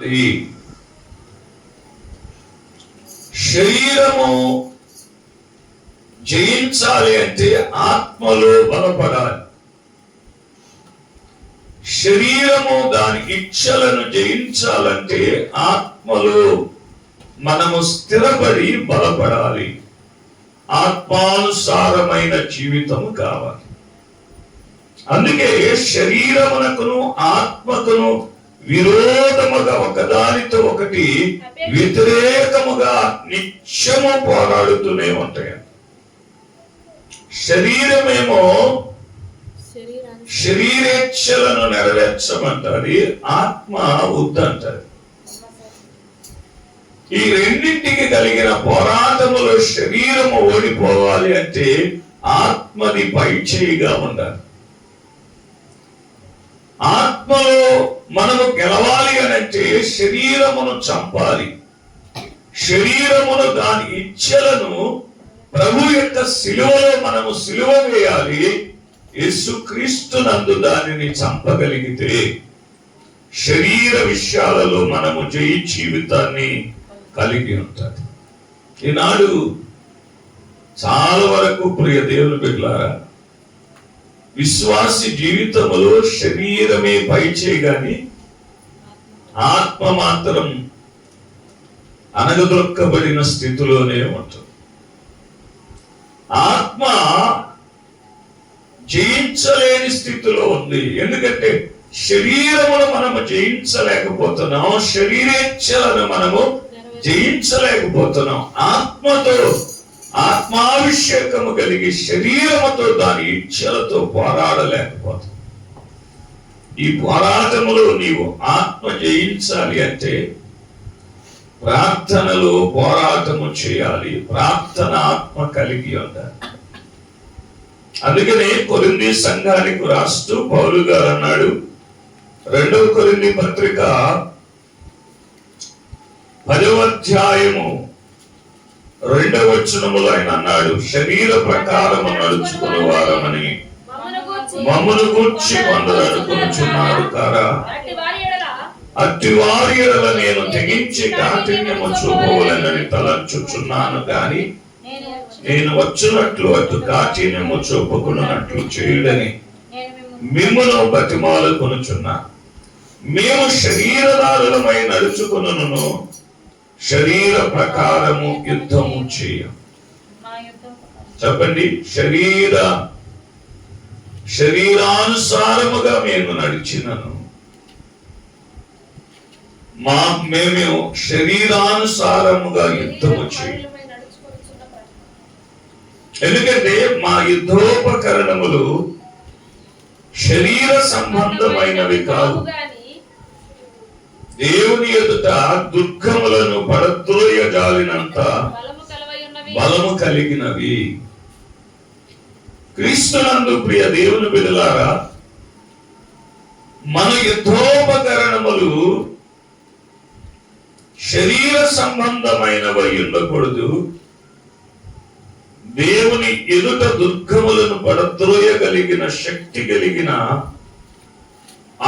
ఉంది. శరీరము జయించాలి అంటే ఆత్మలో బలపడాలి. శరీరము దాని ఇచ్చలను జయించాలంటే ఆత్మలో మనము స్థిరపడి బలపడాలి. ఆత్మానుసారమైన జీవితము కావాలి. అందుకే శరీరమునకును ఆత్మకును విరోధముగా ఒకదానితో ఒకటి వ్యతిరేకముగా నిత్యము పోరాడుతూనే ఉంటాయి. శరీరమేమో శరీరేచ్ఛలను నెరవేర్చమంటారు, ఆత్మ వద్దంటారు. ఈ రెండింటికి కలిగిన పోరాటములో శరీరము ఓడిపోవాలి అంటే ఆత్మని పైచేయిగా ఉండాలి. ఆత్మలో మనము గెలవాలి అనంటే శరీరమును చంపాలి. శరీరమును దాని ఇచ్ఛలను ప్రభు యొక్క శిలువలో మనము శిలువ వేయాలి. యేసుక్రీస్తునందు దానిని చంపగలిగితే శరీర విషయాలలో మనము జయ జీవితాన్ని కలిగి ఉంటాడు. ఈనాడు చాలా వరకు ప్రియ దేవుని బిడ్డలారా, విశ్వాసి జీవితంలో శరీరమే పైచే గాని ఆత్మ మాత్రం అనగదొక్కబడిన స్థితిలోనే ఉంటుంది. ఆత్మ జయించలేని స్థితిలో ఉంది. ఎందుకంటే శరీరమును మనము జయించలేకపోతున్నాం, శరీరేచ్ఛలను మనము జయించలేకపోతున్నాం. ఆత్మతో ఆత్మాభిషేకము కలిగి శరీరముతో దాని ఇచ్ఛలతో పోరాడలేకపోతాం. ఈ పోరాటములో నీవు ఆత్మ జయించాలి అంటే ప్రార్థనలో పోరాటము చేయాలి. ప్రార్థన ఆత్మ కలిగి ఉండాలి. అందుకనే కొరింథీ సంఘానికి రాస్తూ పౌలు గారు అన్నాడు, 2వ కొరింథీ పత్రిక 10వ అధ్యాయము 2వ వచనములో ఆయన అన్నాడు, శరీర ప్రకారము నడుచుకుని వారమని మమ్మను గూర్చి కొందరు అనుకొనుచున్నారు కారా, అట్టి వారి ఎడల నేను తెగించి కాఠిన్యము చూపవలెనని తలంచుచున్నాను గాని నేను వచ్చినట్లు అటు కాఠిన్యము చూపకున్నట్లు చేయుడని మిమ్మును బతిమాలుకొనుచున్నా. మేము శరీరదారులమై నడుచుకును, శరీర ప్రకారము యుద్ధము చేయం. చెప్పండి, శరీరానుసారముగా మేము నడిచినను, మేము శరీరానుసారముగా యుద్ధము చేయం. ఎందుకంటే మా యుద్ధోపకరణములు శరీర సంబంధమైనవి కాదు, దేవుని ఎదుట దుర్గములను పడద్రోయజాలినంత బలము కలిగినవి. క్రీస్తునందు ప్రియ దేవుని బిడ్డలారా, మన యుద్ధోపకరణములు శరీర సంబంధమైనవి ఉండకూడదు. దేవుని ఎదుట దుర్గములను పడద్రోయగలిగిన శక్తి కలిగిన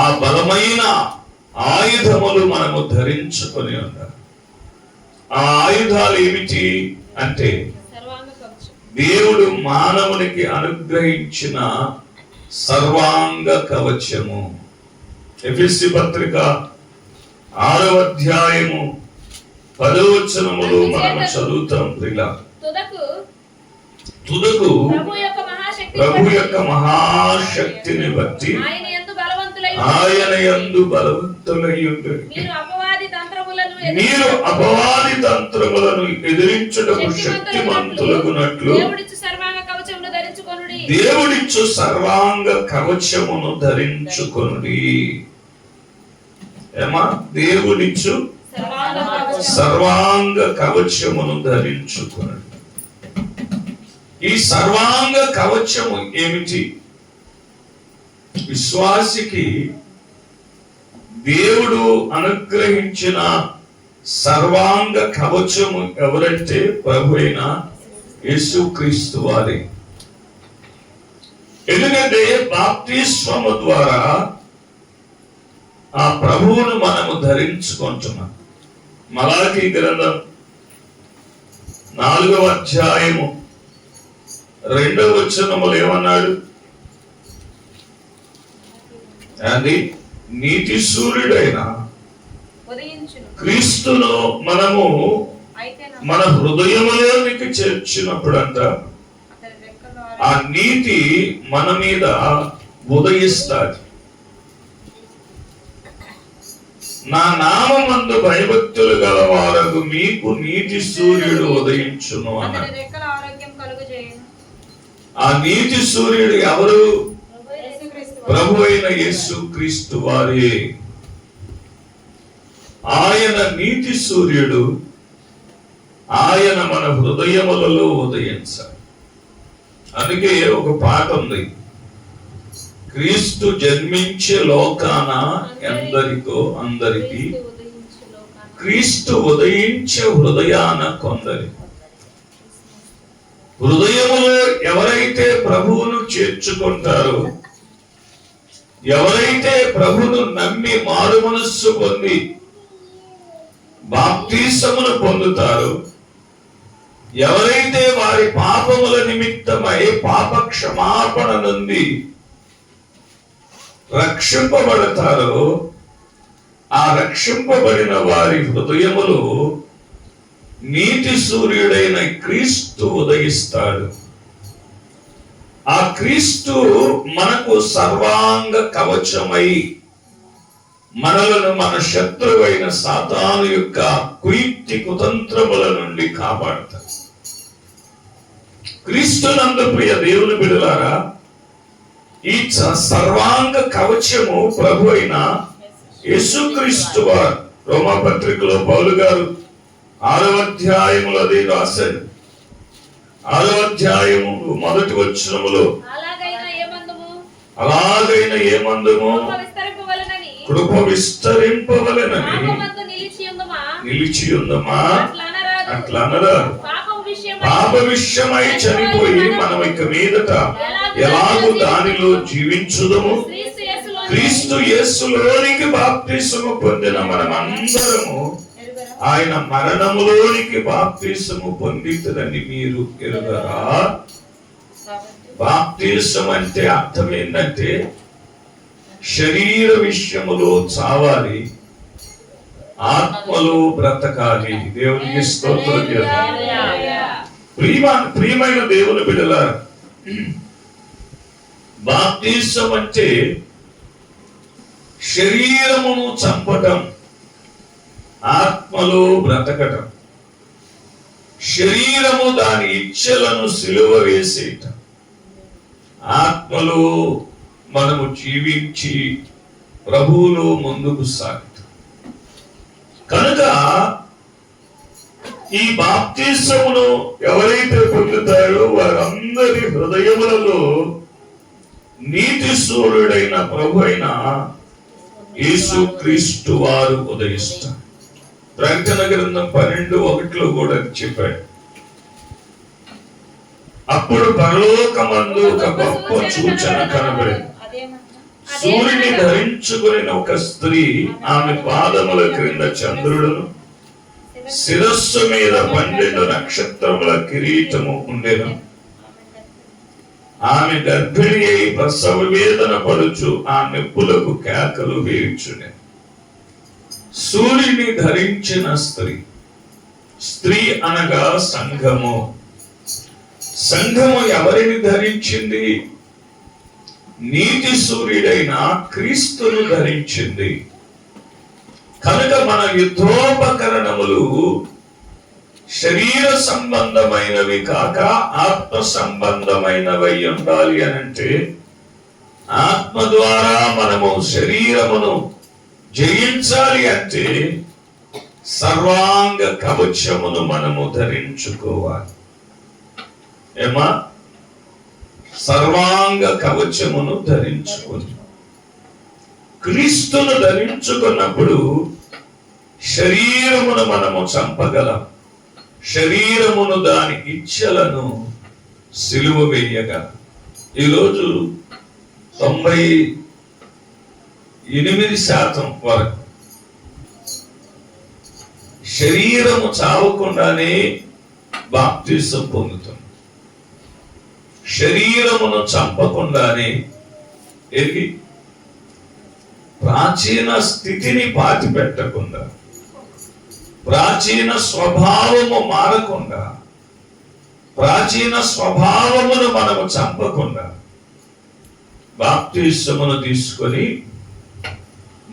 ఆ బలమైన ఆయుధములు మనము ధరించుకొని ఉండాలి. ఆ ఆయుధాలు ఏమిటి అంటే దేవుడు మానవునికి అనుగ్రహించిన సర్వాంగ కవచము. ఎఫెసీ పత్రిక 6వ అధ్యాయము 10వ వచనములో మనము చదువుతాం. తుదకు ప్రభు యొక్క మహాశక్తిని బట్టి ఆయన యందు బలవంతులై ఉండండి. మీరు అపవాది తంత్రములను ఎదిరించుటకు శక్తిమంతులగునట్లు దేవుడిచ్చు సర్వాంగ కవచమును ధరించుకొనుడి. ఏమా, దేవుడిచ్చు సర్వాంగ కవచమును ధరించుకొనుడి. ఈ సర్వాంగ కవచము ఏమిటి? విశ్వాసికి దేవుడు అనుగ్రహించిన సర్వాంగ కవచము ఎవరంటే ప్రభు అయిన యేసుక్రీస్తు వారే. ఎందుకంటే బాప్తిస్మము ద్వారా ఆ ప్రభువును మనము ధరించుకుంటున్నాం. మలాకీ గ్రంథం 4వ అధ్యాయము 2వ వచనములో ఏమన్నాడు? అది నీతి సూర్యుడైన క్రీస్తును మనము మన హృదయములోనికి చేర్చినప్పుడంట ఆ నీతి మన మీద ఉదయిస్తాది. నా నామమందు భయభక్తులు గలవారకు మీకు నీతి సూర్యుడు ఉదయించును అన్నాడు. ఆ నీతి సూర్యుడు ఎవరు? ప్రభు అయిన యేసు క్రీస్తు వారే. ఆయన నీతి సూర్యుడు, ఆయన మన హృదయములలో ఉదయించాలి. అందుకే ఒక పాట ఉంది, క్రీస్తు జన్మించే లోకాన ఎందరికో అందరికి, క్రీస్తు ఉదయించే హృదయాన కొందరి. హృదయములో ఎవరైతే ప్రభువును చేర్చుకుంటారో, ఎవరైతే ప్రభువును నమ్మి మారు మనస్సు పొంది బాప్తీసమును పొందుతారో, ఎవరైతే వారి పాపముల నిమిత్తమై పాప క్షమాపణ నుండి రక్షింపబడతారో, ఆ రక్షింపబడిన వారి హృదయములో నీతి సూర్యుడైన క్రీస్తు ఉదయిస్తాడు. ఆ క్రీస్తు మనకు సర్వాంగ కవచమై మనలను మన శత్రువైన సాతాను యొక్క కుయుక్తి కుతంత్రముల నుండి కాపాడతాడు. క్రీస్తునందు ప్రియ దేవుని బిడ్డలారా, ఈ సర్వాంగ కవచము ప్రభు అయిన యేసుక్రీస్తు వారు. రోమాపత్రికలో పౌలు గారు 6వ అధ్యాయములో అది రాశాడు. 6వ అధ్యాయము 1వ వచనములో అలాగైన ఏ మందుము కృప విస్తరింపవలెనని నిలిచి ఉందమా అట్లా అనరారు. పాప విషయమై చనిపోయి మనం ఇక మీదట ఎలాగూ దానిలో జీవించుదము, క్రీస్తు యేసులోనికి బాప్తిసము పొందిన మనమందరము ఆయన మరణములోనికి బాప్తిసము పొందితదని మీరు ఎరుగరా? బాప్తిసం అంటే అర్థం ఏంటంటే శరీర విషయములో చావాలి, ఆత్మలో బ్రతకాలి. దేవునికి స్తోత్రం చేద్దాం. ప్రియమైన దేవుని బిడ్డలారా, బాప్తిసం అంటే శరీరమును చంపటం, ఆత్మలో బ్రతకటం. శరీరము దాని ఇచ్ఛలను సిలువ వేసేయటం, ఆత్మలో మనము జీవించి ప్రభువులో ముందుకు సాగుతాం. కనుక ఈ బాప్తిసమును ఎవరైతే పొందుతారో వారందరి హృదయములలో నీతి సూర్యుడైన ప్రభు అయిన యేసుక్రీస్తు వారు ఉదయిస్తారు. ప్రకటన గ్రంథం 12:1 కూడా చెప్పాడు, అప్పుడు పరలోకమందు ఒక గొప్ప సూచన కనబడింది. సూర్యుని ధరించుకుని ఒక స్త్రీ, ఆమె పాదముల క్రింద చంద్రుడును, శిరస్సు మీద 12 నక్షత్రముల కిరీటము ఉండెను. ఆమె గర్భిణి అయి ప్రసవ వేదన పడుచు ఆ నొప్పులకు కేకలు వేయుచుండెను. సూర్యుని ధరించిన స్త్రీ, స్త్రీ అనగా సంఘము. సంఘము ఎవరిని ధరించింది? నీతి సూర్యుడైన క్రీస్తును ధరించింది. కనుక మన యుద్ధోపకరణములు శరీర సంబంధమైనవి కాక ఆత్మ సంబంధమైనవి ఉండాలి అనంటే, ఆత్మ ద్వారా మనము శరీరమును జయించాలి అంటే సర్వాంగ కవచమును మనము ధరించుకోవాలి. ఏమా? సర్వాంగ కవచమును ధరించుకుని క్రీస్తును ధరించుకున్నప్పుడు శరీరమును మనము చంపగలం, శరీరమును దాని ఇచ్ఛలను సిలువ వేయగలం. ఈరోజు 8% వరకు శరీరము చావకుండానే బాప్తిసం పొందుతుంది. శరీరమును చంపకుండానే ఎరిగి ప్రాచీన స్థితిని పాతి పెట్టకుండా, ప్రాచీన స్వభావము మారకుండా, ప్రాచీన స్వభావమును మనము చంపకుండా బాప్తిసమును తీసుకొని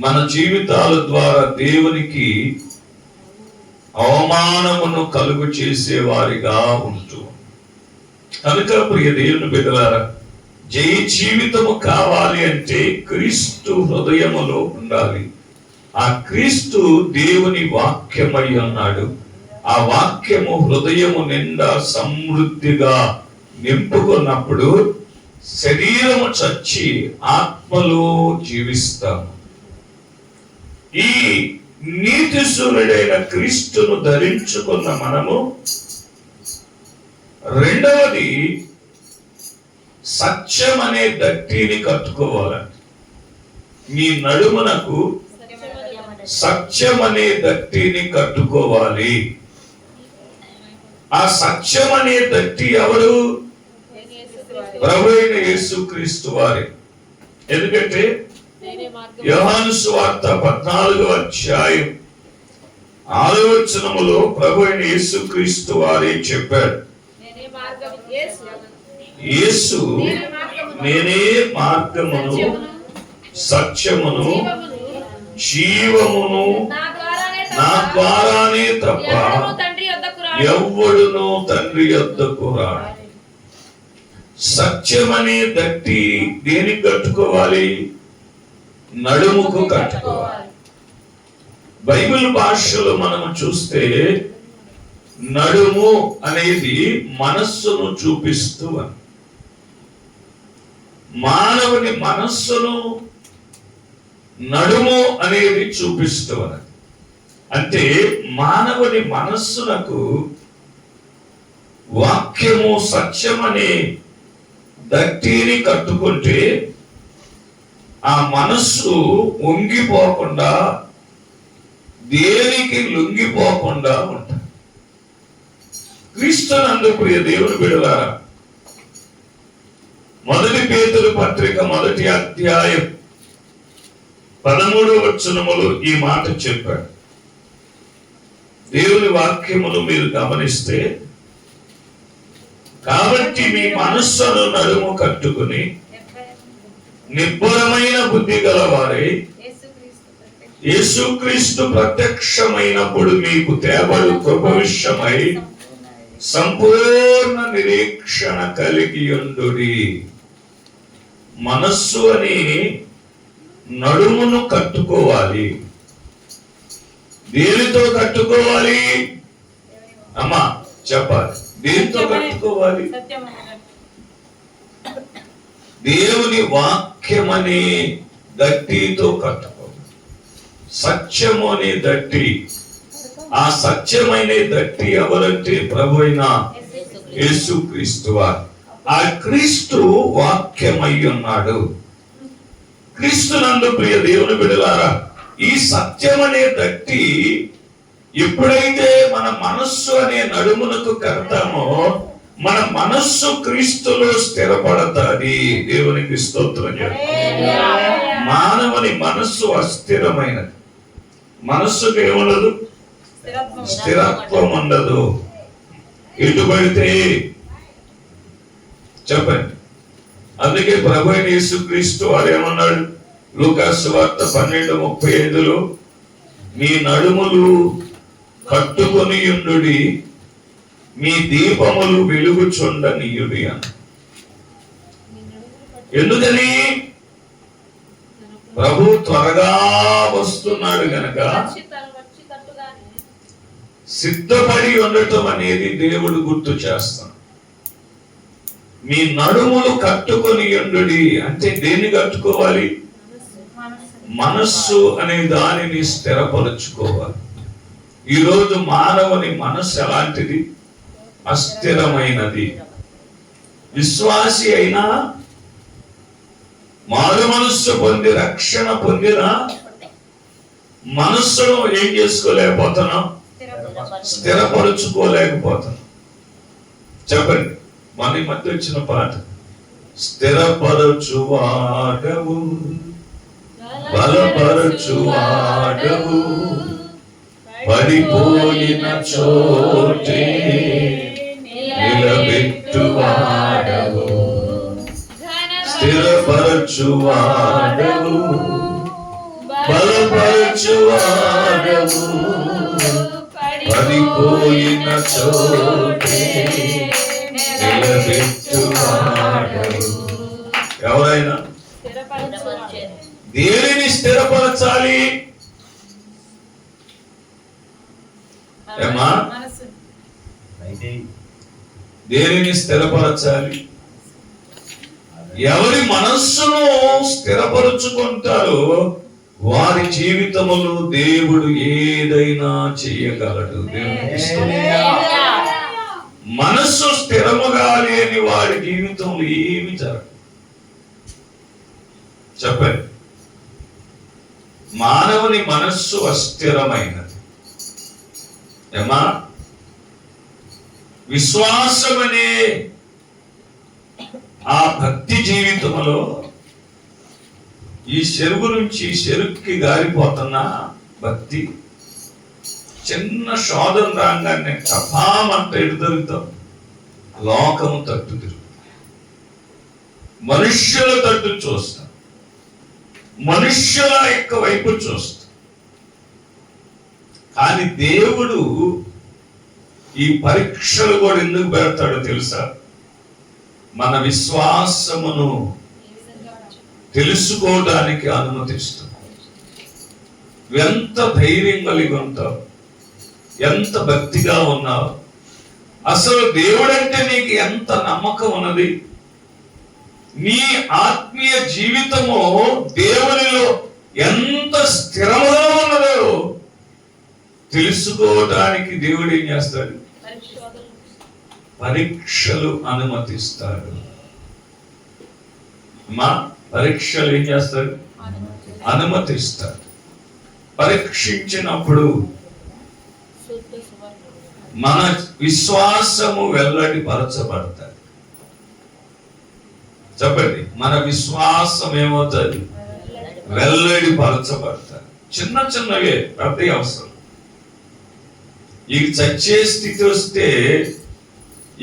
మన జీవితాల ద్వారా దేవునికి అవమానమును కలుగు చేసే వారిగా ఉంటూ, కనుక ప్రియ దేవుని బిడ్డలారా, జయ జీవితము కావాలి అంటే క్రీస్తు హృదయములో ఉండాలి. ఆ క్రీస్తు దేవుని వాక్యమై ఉన్నాడు. ఆ వాక్యము హృదయము నిండా సమృద్ధిగా నింపుకున్నప్పుడు శరీరము చచ్చి ఆత్మలో జీవిస్తాము. ఈ నీతి సూర్యుడైన క్రీస్తును ధరించుకున్న మనము రెండవది సత్యం అనే దట్టిని కట్టుకోవాలండి. మీ నడుమునకు సత్యం అనే దట్టిని కట్టుకోవాలి. ఆ సత్యం అనే దట్టి ఎవరు? ప్రభువైన యేసుక్రీస్తు వారి. ఎందుకంటే యోహాను సువార్త 14వ అధ్యాయం 6వ వచనములో ప్రభువైన యేసుక్రీస్తు వారే చెప్పారు, యేసు నేనే మార్గమును సత్యమును జీవమును, నా ద్వారానే తప్ప ఎవ్వడును తండ్రి యొద్దకు రాడు. సత్యమనే దట్టి దేనికి కట్టుకోవాలి? నడుముకు కట్టుకోవాలి. బైబిల్ భాషలో మనము చూస్తే నడుము అనేది మనస్సును చూపిస్తూ అని, మానవుని మనస్సును నడుము అనేది చూపిస్తూ అని. అంటే మానవుని మనస్సునకు వాక్యము సత్యమనే దట్టిని కట్టుకుంటే ఆ మనస్సు వంగిపోకుండా, దేనికి లొంగిపోకుండా ఉంటుంది. క్రీస్తునందు ప్రియ దేవుని బిడ్డలారా, 1 పేతురు పత్రిక 1వ అధ్యాయం 13వ వచనములో ఈ మాట చెప్పాడు. దేవుని వాక్యమును మీరు గమనిస్తే, కాబట్టి మీ మనస్సును నడుము కట్టుకుని నిబ్బరమైన బుద్ధి గలవారై యేసుక్రీస్తు ప్రత్యక్షమైనప్పుడు మీకు తేబడు కృప విషయమై సంపూర్ణ నిరీక్షణ కలిగి ఉండుడి. మనస్సు అని నడుమును కట్టుకోవాలి. దేనితో కట్టుకోవాలి? అమ్మా చెప్పాలి. దేనితో కట్టుకోవాలి? దేవుని వాక్యమనే దట్టితో కట్టుకోవాలి. సత్యము అనే దట్టి. ఆ సత్యమైన దట్టి ఎవరంటే ప్రభు అయిన యేసుక్రీస్తు వారు. ఆ క్రీస్తు వాక్యమై ఉన్నాడు. క్రీస్తునందు ప్రియ దేవుని బిడ్డలారా, ఈ సత్యమనే దట్టి ఎప్పుడైతే మన మనస్సు అనే నడుమునకు కడతామో మన మనస్సు క్రీస్తులో స్థిరపడతాది. దేవునికి స్తోత్రం చేస్తాం. మానవుని మనస్సు అస్థిరమైనది. మనస్సుకు ఏముండదు? స్థిరత్వం ఉండదు. ఎటు పడితే చెప్పండి. అందుకే ప్రభువైన యేసుక్రీస్తు వారు ఏమన్నాడు? లూకాసు సువార్త 12:35లో మీ నడుములు కట్టుకొని ఉండుడి, మీ దీపములు వెలుగుచుండనీయుడి అని. ఎందుకని? ప్రభు త్వరగా వస్తున్నాడు గనక సిద్ధపడి ఉండటం అనేది దేవుడు గుర్తు చేస్తాడు. మీ నడుములు కట్టుకొని ఉండుడి అంటే దేన్ని కట్టుకోవాలి? మనస్సు అనే దానిని స్థిరపరచుకోవాలి. ఈరోజు మానవుని మనస్సు ఎలాంటిది? అస్థిరమైనది. విశ్వాసి అయినా మారు మనస్సు పొంది రక్షణ పొందిన మనస్సును ఏం చేసుకోలేకపోతున్నాం? స్థిరపరుచుకోలేకపోతున్నాం. చెప్పండి, మన ఈ మధ్య వచ్చిన పాట, స్థిరపరచువాడవు బలపరచువాడవు పడిపోయిన చోటే నిలబెట్టువాడవు, స్థిరపరచువాడవు బలపరచువాడవు పడిపోయిన చోటే నిలబెట్టువాడవు. ఎవరైనా దేనిని స్థిరపరచాలి? ఏమా, దేనిని స్థిరపరచాలి? ఎవరి మనస్సును స్థిరపరుచుకుంటారో వారి జీవితములో దేవుడు ఏదైనా చేయగలడు. మనస్సు స్థిరముగా లేని వారి జీవితంలో ఏమి జరగదు. చెప్పండి, మానవుని మనస్సు అస్థిరమైనది. ఏమా, విశ్వాసమనే ఆ భక్తి జీవితంలో ఈ చెరుగు నుంచి చెరుక్కి గారిపోతున్న భక్తి చిన్న శోధన రాగానే కథామంట ఎడుదలుగుతాం. లోకము తట్టు తిరుగు, మనుష్యుల తట్టు చూస్తాం, మనుష్యుల యొక్క వైపు చూస్తాం. కానీ దేవుడు ఈ పరీక్షలు కూడా ఎందుకు పెడతాడో తెలుసా? మన విశ్వాసమును తెలుసుకోవడానికి అనుమతిస్తాం. ఎంత ధైర్యం కలిగి ఉంటావు, ఎంత భక్తిగా ఉన్నావు, అసలు దేవుడంటే నీకు ఎంత నమ్మకం ఉన్నది, నీ ఆత్మీయ జీవితము దేవునిలో ఎంత స్థిరముగా ఉన్నదో తెలుసుకోవడానికి దేవుడు ఏం చేస్తాడు? పరీక్షలు అనుమతిస్తాడు. మా పరీక్షలు ఏం చేస్తాడు? అనుమతిస్తాడు. పరీక్షించినప్పుడు మన విశ్వాసము వెల్లడి పరచబడతాది. చెప్పండి, మన విశ్వాసం ఏమవుతుంది? వెల్లడి పరచబడతాది. చిన్న చిన్నవే, పెద్ద అవసరం. ఈ చచ్చే స్థితి వస్తే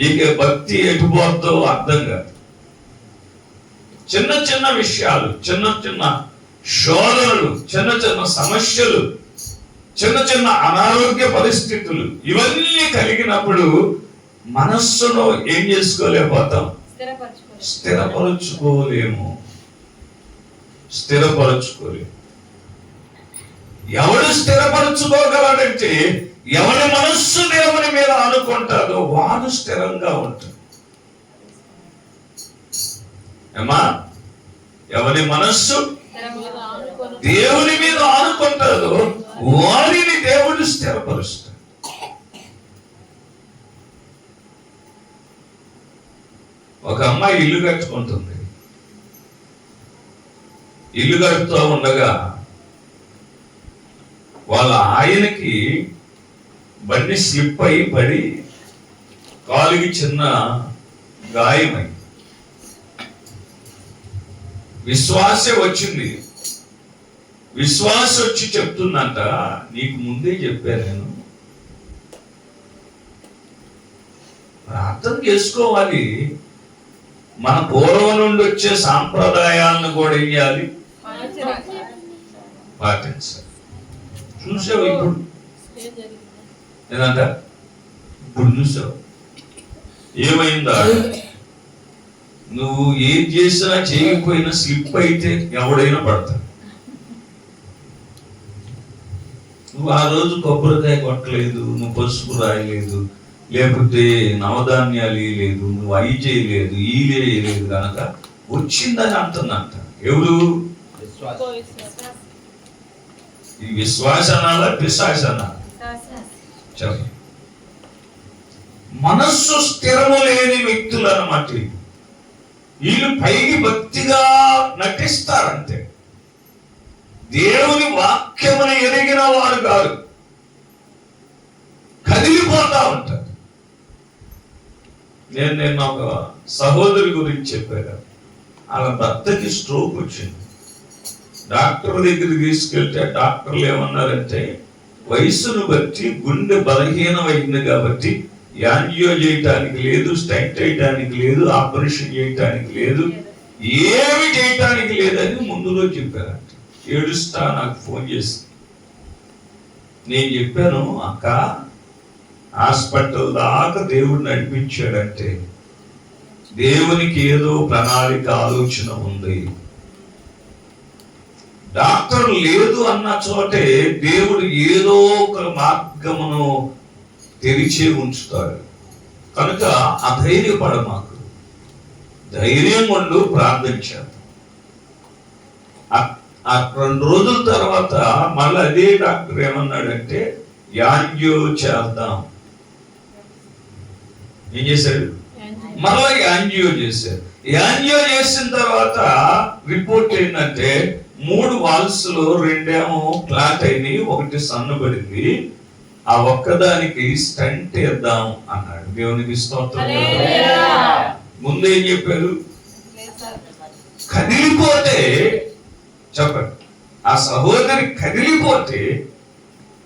ఇక భక్తి ఎటుపోద్దో అర్థం కాదు. చిన్న చిన్న విషయాలు, చిన్న చిన్న శోధనలు, చిన్న చిన్న సమస్యలు, చిన్న చిన్న అనారోగ్య పరిస్థితులు, ఇవన్నీ కలిగినప్పుడు మనస్సును ఏం చేసుకోలేకపోతాం? స్థిరపరచుకోలేము. ఎవడు స్థిరపరచుకోగలడంటే ఎవరి మనస్సు దేవుని మీద అనుకుంటాడో వాడు స్థిరంగా ఉంటాడు. ఏమా, ఎవరి మనస్సు దేవుని మీద ఆనుకుంటాడో వారిని దేవుడు స్థిరపరుస్తాడు. ఒక అమ్మాయి ఇల్లు కట్టుకుంటుంది. ఇల్లు కట్టుతూ ఉండగా వాళ్ళ ఆయనకి బండి స్లిప్ అయి పడి కాలుకి చిన్న గాయమై విశ్వాసే వచ్చింది. విశ్వాస వచ్చి చెప్తుందంట, నీకు ముందే చెప్పాను నేను, అర్థం చేసుకోవాలి. మన పూర్వం నుండి వచ్చే సాంప్రదాయాలను కూడా ఏం చేయాలి? పాటించాలి. చూసావు ఇప్పుడు ఏదంట? ఇప్పుడు చూసావు ఏమైందా? నువ్వు ఏం చేసినా చేయకపోయినా స్లిప్ అయితే ఎవడైనా పడతాడు. నువ్వు ఆ రోజు కొబ్బరికాయ కొట్టలేదు, నువ్వు పసుపు రాయలేదు, లేకపోతే నవధాన్యాలు లేదు, నువ్వు అయి చేయలేదు, ఈ చేయలేదు కనుక వచ్చిందని అంటుందంట. ఎవరు? ఈ విశ్వాసనాల పిశాసనాల? చెప్ప, మనస్సు స్థిరము లేని వ్యక్తులు అన్నమాట. వీళ్ళు పైకి భక్తిగా నటిస్తారంతే, దేవుని వాక్యమును ఎరిగిన వారు కాదు, కదిలిపోతా ఉంటారు. నేను నిన్న ఒక సహోదరి గురించి చెప్పాను. వాళ్ళ భర్తకి స్ట్రోక్ వచ్చింది. డాక్టర్ దగ్గరికి తీసుకెళ్తే డాక్టర్లు ఏమన్నారంటే, వయసును బట్టి గుండె బలహీనమైంది కాబట్టి యాంజియో చేయటానికి లేదు, స్టెంట్ చేయటానికి లేదు, ఆపరేషన్ చేయటానికి లేదు, ఏమి చేయటానికి లేదని ముందులో చెప్పారంట. ఏడుస్తా నాకు ఫోన్ చేసి నేను చెప్పాను, అక్క హాస్పిటల్ దాకా దేవుడు నడిపించాడంటే దేవునికి ఏదో ప్రణాళిక ఆలోచన ఉంది. డాక్టర్ లేదు అన్న చోటే దేవుడు ఏదో ఒక మార్గమును తెరిచే ఉంచుతాడు. కనుక అధైర్యపడ మాకు, ధైర్యం ఉండు, ప్రార్థించాను. ఆ 2 రోజుల తర్వాత మళ్ళీ అదే డాక్టర్ ఏమన్నాడంటే, యాంజియో చేద్దాం. ఏం చేశాడు? మళ్ళీ యాంజియో చేశాడు. యాంజియో చేసిన తర్వాత రిపోర్ట్ ఏంటంటే 3 వాల్స్ లో 2 ఏమో క్లాట్ అయినాయి, 1 సన్నబడింది. ఆ ఒక్కదానికి స్టంట్ వేద్దాం అన్నాడు. దేవునికి స్తోత్రం. ముందేం చెప్పారు? కదిలిపోతే చెప్పండి, ఆ సహోదరి కదిలిపోతే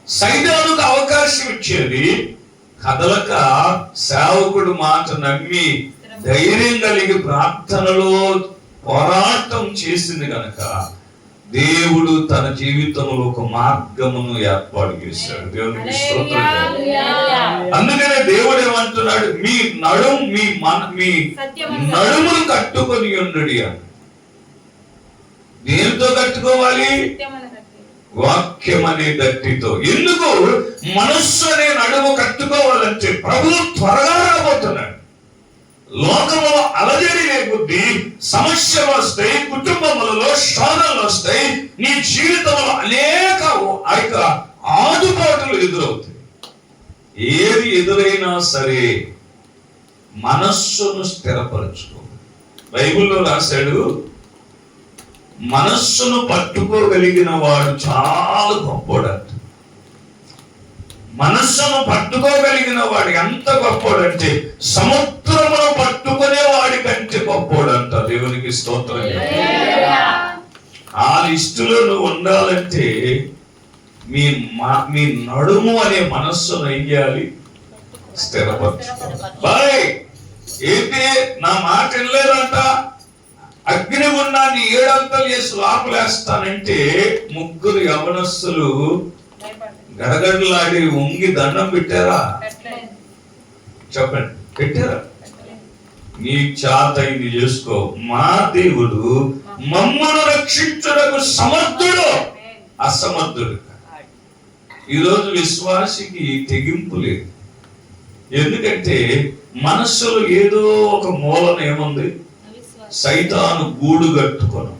సైతానుకు అవకాశం ఇచ్చేది. కదలక సేవకుడు మాట నమ్మి ధైర్యం కలిగి ప్రార్థనలో పోరాటం చేసింది కనుక దేవుడు తన జీవితంలో ఒక మార్గమును ఏర్పాటు చేశాడు. దేవునికి స్తోత్రం. అందుకనే దేవుడు ఏమంటున్నాడు, మీ నడుమును కట్టుకొని ఉండుడి అని. దేనితో కట్టుకోవాలి? వాక్యం అనే గట్టితో. ఎందుకు మనస్సు అనే నడుము కట్టుకోవాలంటే ప్రభువు త్వరగా రాబోతున్నాడు. లోకములో అలజడి లేకొద్ది సమస్యలు వస్తాయి, కుటుంబములలో శోధనలు వస్తాయి, నీ జీవితంలో అనేక ఆదుబాటులు ఎదురవుతాయి. ఏది ఎదురైనా సరే మనస్సును స్థిరపరచుకో. బైబిల్లో రాశాడు, మనస్సును పట్టుకోగలిగిన వాడు చాలా గొప్పోడంట. మనస్సును పట్టుకోగలిగిన వాడు ఎంత గొప్పోడంటే సముద్రమును పట్టుకునే వాడి కంటే గొప్పోడంట. దేవునికి స్తోత్రం. ఆ లిస్టులో నువ్వు ఉండాలంటే మీ నడుము అనే మనస్సును ఏం చేయాలి? స్థిరపరచుకోవాలి. ఏంటి నా మాట వినలేదంట, అగ్నిగుండాన్ని 7 అంతలు చేసి లోపలేస్తానంటే 3 యవనస్తులు గడగడలాడి వంగి దండం పెట్టారా? చెప్పండి, పెట్టారా? నీ చేతైంది చేసుకో. మా దేవుడు మమ్మను రక్షించుటకు సమర్థుడు, అసమర్థుడు. ఈరోజు విశ్వాసికి తెగింపు లేదు. ఎందుకంటే మనస్సులో ఏదో ఒక మూలన ఏముంది? సైతాను గూడు కట్టుకోను.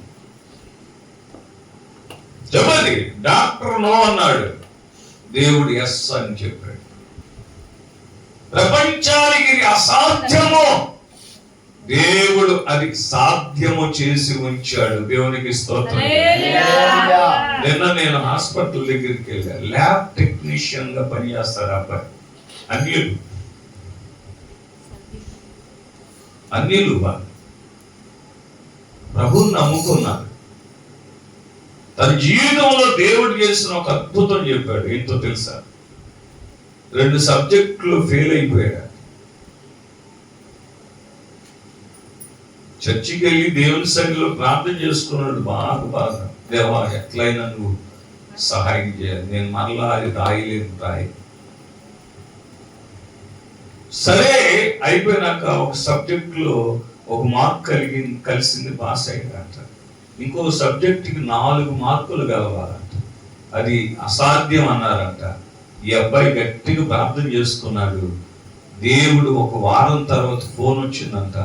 చెప్పండి, డాక్టర్ నో అన్నాడు, దేవుడు ఎస్ అని చెప్పాడు. ప్రపంచానికి అసాధ్యము, దేవుడు అది సాధ్యము చేసి ఉంచాడు. దేవునికి స్తోత్రం. నిన్న నేను హాస్పిటల్ దగ్గరికి వెళ్ళా. ల్యాబ్ టెక్నీషియన్ గా పనిచేస్తాడు అబ్బాయి. అన్యులు ప్రభువుని నమ్ముకున్నారు. తన జీవితంలో దేవుడు చేసిన ఒక అద్భుతం చెప్పాడు. ఏంటో తెలుసా? 2 సబ్జెక్టులు ఫెయిల్ అయిపోయాడు. చర్చికి వెళ్ళి దేవుని సన్నిధిలో ప్రార్థన చేసుకున్నాడు. బాగా దేవా ఎట్లయినా నువ్వు సహాయం చేయాలి, నేను మరలా అది రాయి. సరే అయిపోయినాక ఒక సబ్జెక్ట్ లో 1 మార్క్ కలిసింది, పాస్ అయ్యాడంట. ఇంకో సబ్జెక్ట్ కి 4 మార్కులు కలవాలంట. అది అసాధ్యం అన్నారంట. ఈ అబ్బాయి గట్టిగా ప్రార్థన చేసుకున్నాడు. దేవుడు 1 వారం తర్వాత ఫోన్ వచ్చిందంట,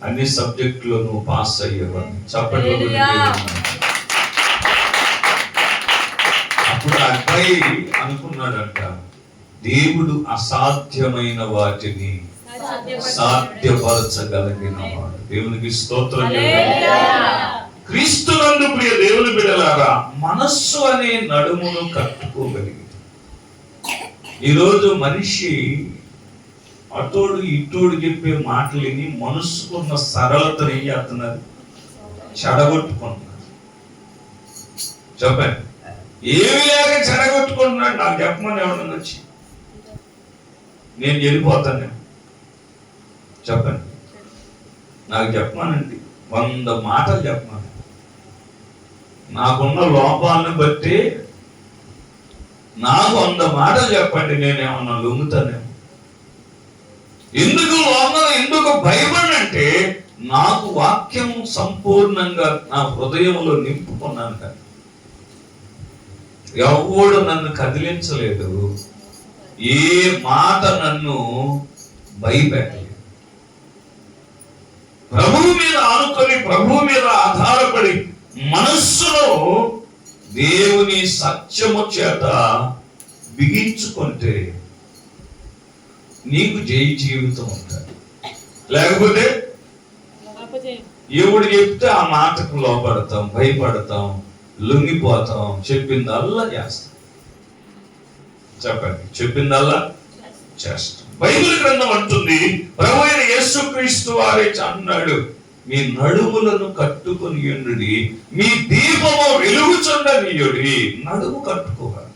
అన్ని సబ్జెక్టులో నువ్వు పాస్ అయ్యేవాడిని. చప్పట్లో అప్పుడు ఆ అబ్బాయి అనుకున్నాడంట, దేవుడు అసాధ్యమైన వాటిని సాధ్యపరచగలిగిన వాడు. దేవునికి స్తోత్రం. క్రీస్తునందు ప్రియ దేవుని బిడ్డలారా, మనస్సు అనే నడుమును కట్టుకోగలిగింది. ఈరోజు మనిషి అతోడు ఇతోడు చెప్పే మాటలు విని మనసుకున్న సరళతను ఏం చేస్తున్నారు? చెడగొట్టుకుంటున్నారు. చెప్పండి, ఏమి లేక చెడగొట్టుకుంటున్నాడు? నాకు చెప్పమని ఎవడన్నా వచ్చి నేను వెళ్ళిపోతాను. చెప్పండి, నాకు చెప్పమానండి. 100 మాటలు చెప్పమని. నాకున్న లోపాలను బట్టి నాకు 100 మాటలు చెప్పండి, నేనేమన్నా లొంగుతానేమో. ఎందుకు లోపల, ఎందుకు భయపడినంటే నాకు వాక్యం సంపూర్ణంగా నా హృదయంలో నింపుకున్నాను కానీ ఎవడు నన్ను కదిలించలేదు, ఏ మాట నన్ను భయపెట్టలేదు. ప్రభువు మీద ఆనుకొని, ప్రభువు మీద ఆధారపడి మనస్సులో దేవుని సత్యము చేత బిగించుకుంటే నీకు జై జీవితం ఉంటుంది. లేకపోతే ఎవడు చెప్తే ఆ మాటకు లోపడతాం, భయపడతాం, లొంగిపోతాం, చెప్పిందల్లా చేస్తాం. చెప్పండి, చెప్పిందల్లా చేస్తాం. బైబిల్ గ్రంథం అంటుంది, ప్రభు అయిన యేసుక్రీస్తు వారే అన్నాడు, మీ నడుములను కట్టుకొని ఉండుడి, మీ దీపము వెలుగుచుండనీయుడి. నడుము కట్టుకోవాలి.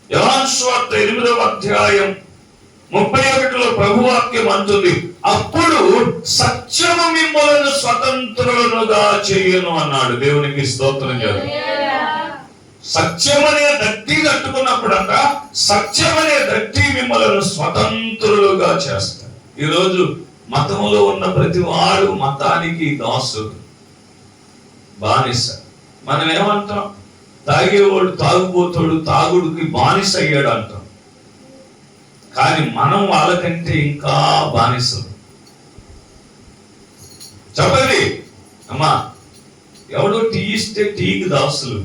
యోహాను సువార్త 8వ అధ్యాయం 31లో ప్రభువాక్యం అంటుంది, అప్పుడు సత్యము మిమ్మలను స్వతంత్రులుగా చేయను అన్నాడు. దేవునికి స్తోత్రం చేయాలి. సత్యమనే దట్టి కట్టుకున్నప్పుడంట, సత్యమనే దట్టి మిమ్మలను స్వతంత్రులుగా చేస్తాడు. ఈరోజు మతంలో ఉన్న ప్రతి వాడు మతానికి దాసుడు, బానిస. మనం ఏమంటాం? తాగేవాడు తాగుబోతాడు, తాగుడికి బానిస అయ్యాడు అంటాం. కానీ మనం వాళ్ళకంటే ఇంకా బానిసలు. చెప్పండి అమ్మా, ఎవడో టీ ఇస్తే టీకి దాసులు,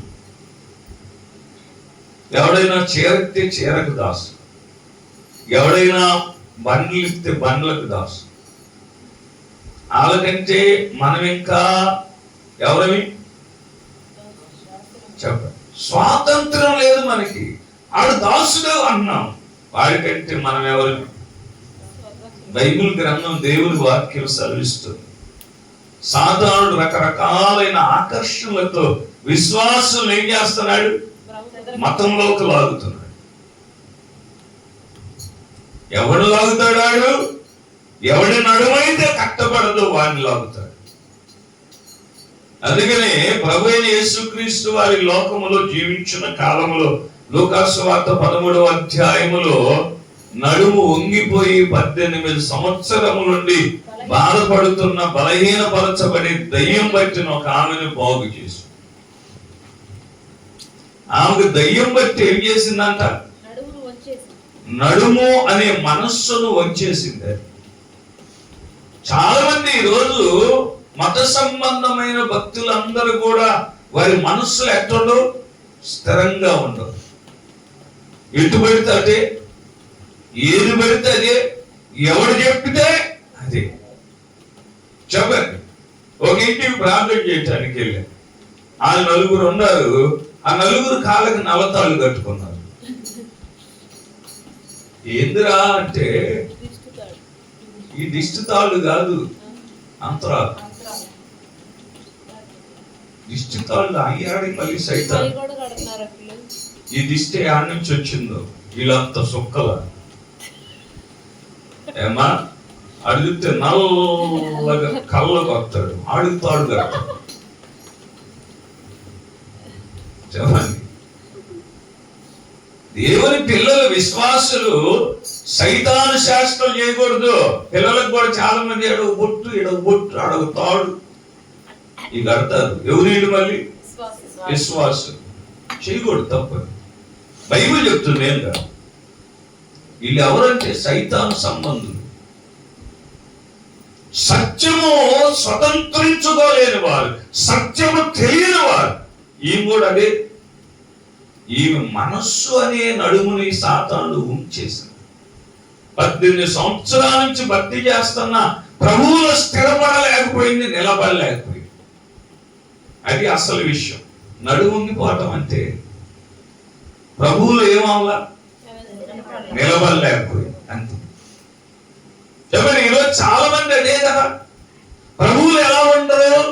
ఎవడైనా చీరక్తే చీరకు దాసు, ఎవడైనా బండ్లు ఇస్తే బండ్లకు దాసు. వాళ్ళకంటే మనం ఇంకా ఎవరవి? చెప్పండి, స్వాతంత్రం లేదు మనకి. ఆడు దాసుడు అన్నాం, వాడికంటే మనం ఎవరు? బైబిల్ గ్రంథం దేవుని వాక్యం సెలవిస్తుంది. సాధారణ రకరకాలైన ఆకర్షణలతో విశ్వాసం ఏం చేస్తున్నాడు? మతంలోకి లాగుతున్నాడు. ఎవడు లాగుతాడు? ఎవడి నడుమైతే కట్టబడదో వాడిని లాగుతాడు. అందుకనే ప్రభు అయిన యేసుక్రీస్తు వారి లోకములో జీవించిన కాలంలో లూకాసు సువార్త 13వ అధ్యాయములో నడుము వంగిపోయి 18 సంవత్సరముల నుండి బాధపడుతున్న, బలహీనపరచబడి దయ్యం పట్టిన ఒక ఆమెను బాగు చేసి, ఆమెకు దయ్యం బట్టి ఏం చేసిందంట? నడుము అనే మనస్సును వంచేసింది. చాలా మంది ఈరోజు మత సంబంధమైన భక్తులందరూ కూడా వారి మనస్సులు ఎట్టుండవు, స్థిరంగా ఉండవు. ఎటు పెడితే అదే, ఏది పెడితే అదే, ఎవడు చెప్తే అదే. చెప్పండి, ఒక ఇంటికి ప్రార్థన చేయటానికి వెళ్ళారు. ఆ 4 ఉన్నారు. ఆ 4 కాళ్ళకి నల్లతాళ్ళు కట్టుకున్నారు. ఏందిరా అంటే, ఈ దిష్టి తాళ్ళు కాదు, అంతరాలు. దిష్టి తాళ్ళు అయ్యాడి మళ్ళీ సైతం. ఈ దిష్టి ఆడ నుంచి వచ్చిందో వీళ్ళంతా సుక్కల ఏమా అడిగితే నల్లగా కళ్ళకు వస్తాడు, అడుగుతాడు కడతాడు. చెప్పండి, దేవుని పిల్లలు విశ్వాసులు సైతాను శాస్త్రం చేయకూడదు. పిల్లలకు కూడా చాలా మంది ఎడవ బొట్టు అడుగుతాడు ఈ కడతారు. ఎవరు? మళ్ళీ విశ్వాసులు చేయకూడదు, తప్పదు. బైబిల్ చెప్తుంది ఏం కాదు. వీళ్ళు ఎవరంటే సైతాను సంబంధులు. సత్యము స్వతంత్రించుకోలేని వారు, సత్యము తెలియని వారు. ఈమె కూడా అదే. ఈమె మనస్సు అనే నడుముని సాతాను ఉంచేసింది. 18 సంవత్సరాల నుంచి భక్తి చేస్తున్న ప్రభువులో స్థిరపడలేకపోయింది, నిలబడలేకపోయింది. అది అసలు విషయం. నడుము వంగిపోవటం అంటే ప్రభువులు ఏమవలా, నిలబడలేకపోయింది అంతే. చెప్పండి, ఈరోజు చాలా మంది అదే కదా, ప్రభువులు ఎలా ఉండరు,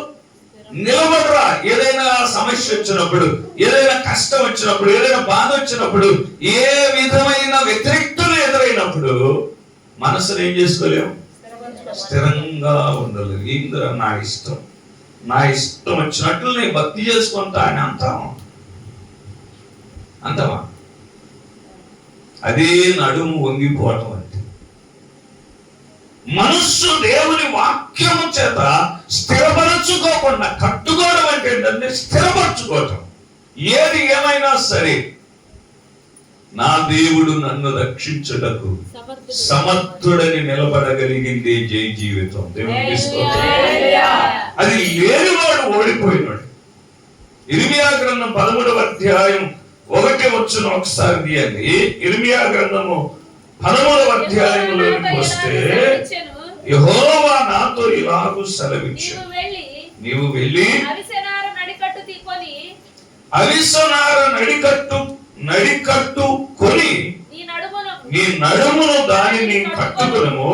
నిలబడరా. ఏదైనా సమస్య వచ్చినప్పుడు, ఏదైనా కష్టం వచ్చినప్పుడు, ఏదైనా బాధ వచ్చినప్పుడు, ఏ విధమైన వ్యతిరేక్తులు ఎదురైనప్పుడు మనసును ఏం చేసుకోలేము, స్థిరంగా ఉండలేదు. ఏందిరా నా ఇష్టం, నా ఇష్టం వచ్చినట్లు నేను భక్తి చేసుకుంటా అని అంతమా? అదే నడుము వంగిపోవటం అంటే. మనస్సు దేవుని వాక్యము చేత స్థిరపరచుకోకుండా, కట్టుకోవడం అంటే ఏంటంటే స్థిరపరచుకోవటం. ఏది ఏమైనా సరే నా దేవుడు నన్ను రక్షించుటకు సమర్థుడని నిలబడగలిగింది జై జీవితం. దేవునికి స్తోత్రం. అది లేనివాడు ఓడిపోయినాడు. ఇర్మియా గ్రంథం 13వ అధ్యాయం 1 వచ్చిన ఒకసారి తీయండి. ఇర్మియా గ్రంథము 13వ అధ్యాయంలోకి వస్తే యెహోవా నాతో ఇలాగు సెలవిచ్చాడు, నీవు వెళ్ళి అవిసనార నడికట్టు కొని నీ నడుమును దానిని కట్టుకునము,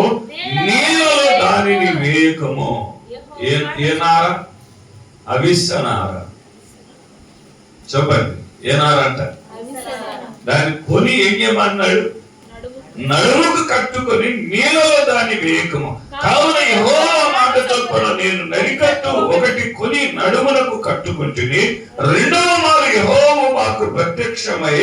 నీళ్ళలో దానిని వేయకము. ఏ నార? అవిసనార. చెప్పండి, ఏ నార అంట? దాన్ని కొని ఏం చేయమన్నాడు? నడుముకు కట్టుకొని నీళ్ళలో దాన్ని వేయకము. కావున యెహోవా మాట చొప్పున నేను నడికట్టు ఒకటి కొని నడుమునకు కట్టుకుంటుని, రెండవ మారు యెహోవా మాకు ప్రత్యక్షమై,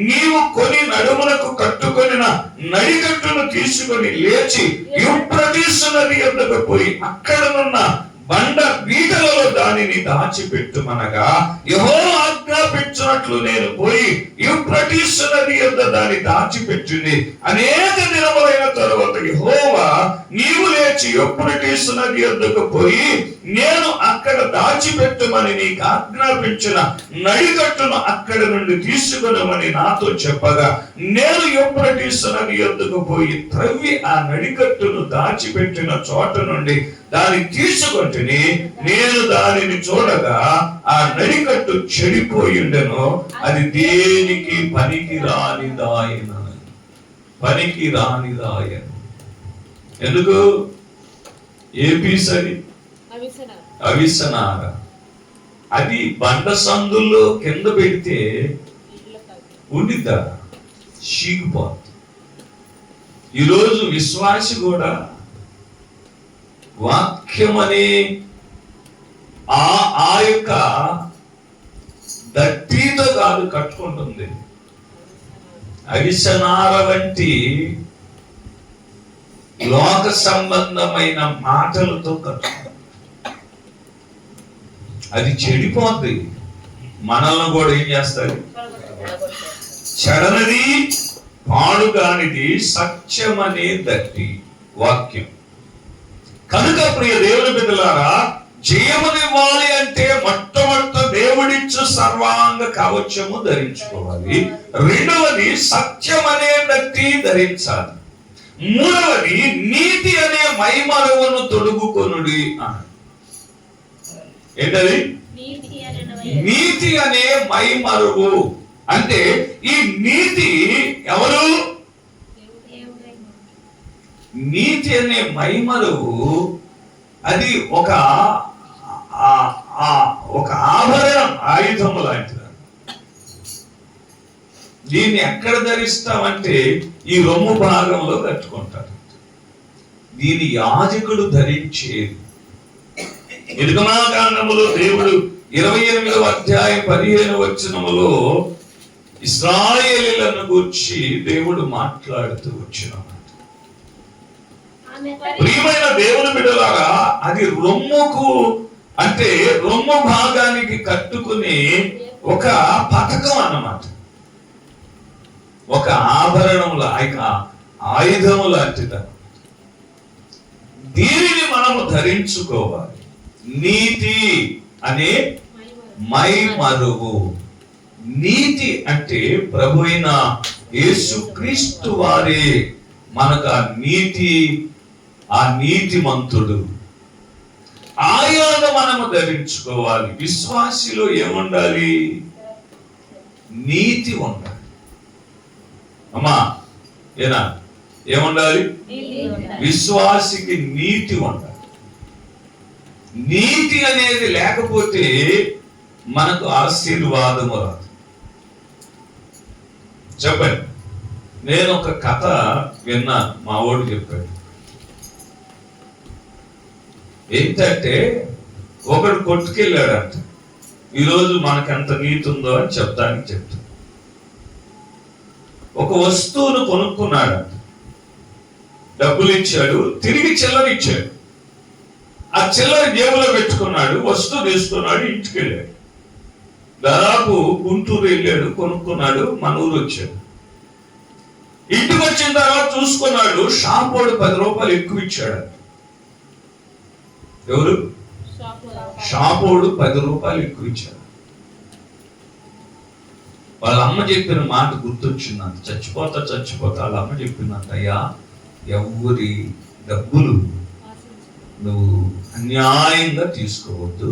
నీవు కొని నడుమునకు కట్టుకొనిన నడికట్టును తీసుకొని లేచి యూఫ్రటీసు నది యొద్దకు పోయి అక్కడనున్న బండ బీటలలో దానిని దాచిపెట్టుమనగా, యెహోవా ఆజ్ఞాపించినట్లు నేను పోయి యూఫ్రటీసు నది యొద్ద దాన్ని దాచిపెట్టింది. అనేక దినములైన తరువాత యెహోవా, నీవు లేచి యూఫ్రటీసు నది యొద్దకు పోయి నేను అక్కడ దాచిపెట్టుమని నీకు ఆజ్ఞాపించిన నడికట్టును అక్కడ నుండి తీసుకునమని నాతో చెప్పగా, నేను యూఫ్రటీసు నది యొద్దకు పోయి త్రవ్వి ఆ నడికట్టును దాచిపెట్టిన చోట నుండి దాన్ని తీసుకొంటిని. నేను దానిని చూడగా ఆ నడికట్టు చెడిపోయిండెను, అది దేనికి పనికి రానిదాయన. ఎందుకు? ఏ పీస్ అది? అవిసనార. అది బండ సందుల్లో కింద పెడితే ఉండిద్దా? చీకిపోతుంది. ఈరోజు విశ్వాసి కూడా వాక్యం అనే ఆ యొక్క దట్టితో కాదు కట్టుకుంటుంది, అవిసనార వంటి లోక సంబంధమైన మాటలతో కట్టుకుంటుంది. అది చెడిపోద్ది. మనల్ని కూడా ఏం చేస్తారు? చెడనది పాడుగానిది సత్యమనే దట్టి వాక్యం. కనుక ప్రియ దేవుని బిడ్డలారా, జయమునివ్వాలి అంటే మొట్టమొదట దేవుడిచ్చు సర్వాంగ కవచము ధరించుకోవాలి. రెండవది సత్యం అనే దట్టి ధరించాలి. మూడవది నీతి అనే మైమరువును తొడుగుకొనుడి అన్నాడు. ఏంటది? నీతి అనే మైమరువు. అంటే ఈ నీతి ఎవరు? నీతి అనే మైమరువు అది ఒక ఆభరణం, ఆయుధం లాంటిది. దీన్ని ఎక్కడ ధరిస్తామంటే ఈ రొమ్ము భాగంలో కట్టుకుంటారు. దీని యాజకుడు ధరించేది. నిర్గమకాండములో దేవుడు 28వ అధ్యాయం 15వ వచనములో ఇశ్రాయేలీయులను గూర్చి దేవుడు మాట్లాడుతూ వచ్చినాడు. ప్రియమైన దేవుని బిడ్డలారా, అది రొమ్ముకు అంటే రొమ్ము భాగానికి కట్టుకుని ఒక పథకం అన్నమాట, ఒక ఆభరణం ఆయుధము లాంటిది. దీనిని మనము ధరించుకోవాలి. నీతి అనే మైమరువు. నీతి అంటే ప్రభు అయిన యేసుక్రీస్తు వారే మనకు ఆ నీతిమంతుడు ఆయనను మనము ధరించుకోవాలి. విశ్వాసిలో ఏముండాలి? నీతి ఉండాలి. అమ్మా ఏముండాలి? విశ్వాసికి నీతి ఉండాలి. నీతి అనేది లేకపోతే మనకు ఆశీర్వాదము రాదు. చెప్పండి. నేను ఒక కథ విన్నాను, మా వాడు చెప్పాడు. ఏంటంటే ఒకడు కొట్టుకెళ్ళాడంట. ఈరోజు మనకెంత నీతి ఉందో అని చెప్తాను. ఒక వస్తువును కొనుక్కున్నాడంట. డబ్బులు ఇచ్చాడు, తిరిగి చిల్లర ఇచ్చాడు. ఆ చిల్లర జేబులో పెట్టుకున్నాడు, వస్తువు తీసుకున్నాడు, ఇంటికి వెళ్ళాడు. దాదాపు గుంటూరు వెళ్ళాడు, కొనుక్కున్నాడు, మన ఊరు వచ్చాడు. ఇంటికి వచ్చిన తర్వాత చూసుకున్నాడు, షాపోడు 10 రూపాయలు ఎక్కువ ఇచ్చాడు. ఎవరు? షాపోడు 10 రూపాయలు ఎక్కువ ఇచ్చాడు. వాళ్ళ అమ్మ చెప్పిన మాట గుర్తొచ్చిందంట. చచ్చిపోతా వాళ్ళ అమ్మ చెప్పిందంట, అయ్యా ఎవరి డబ్బులు నువ్వు అన్యాయంగా తీసుకోవద్దు.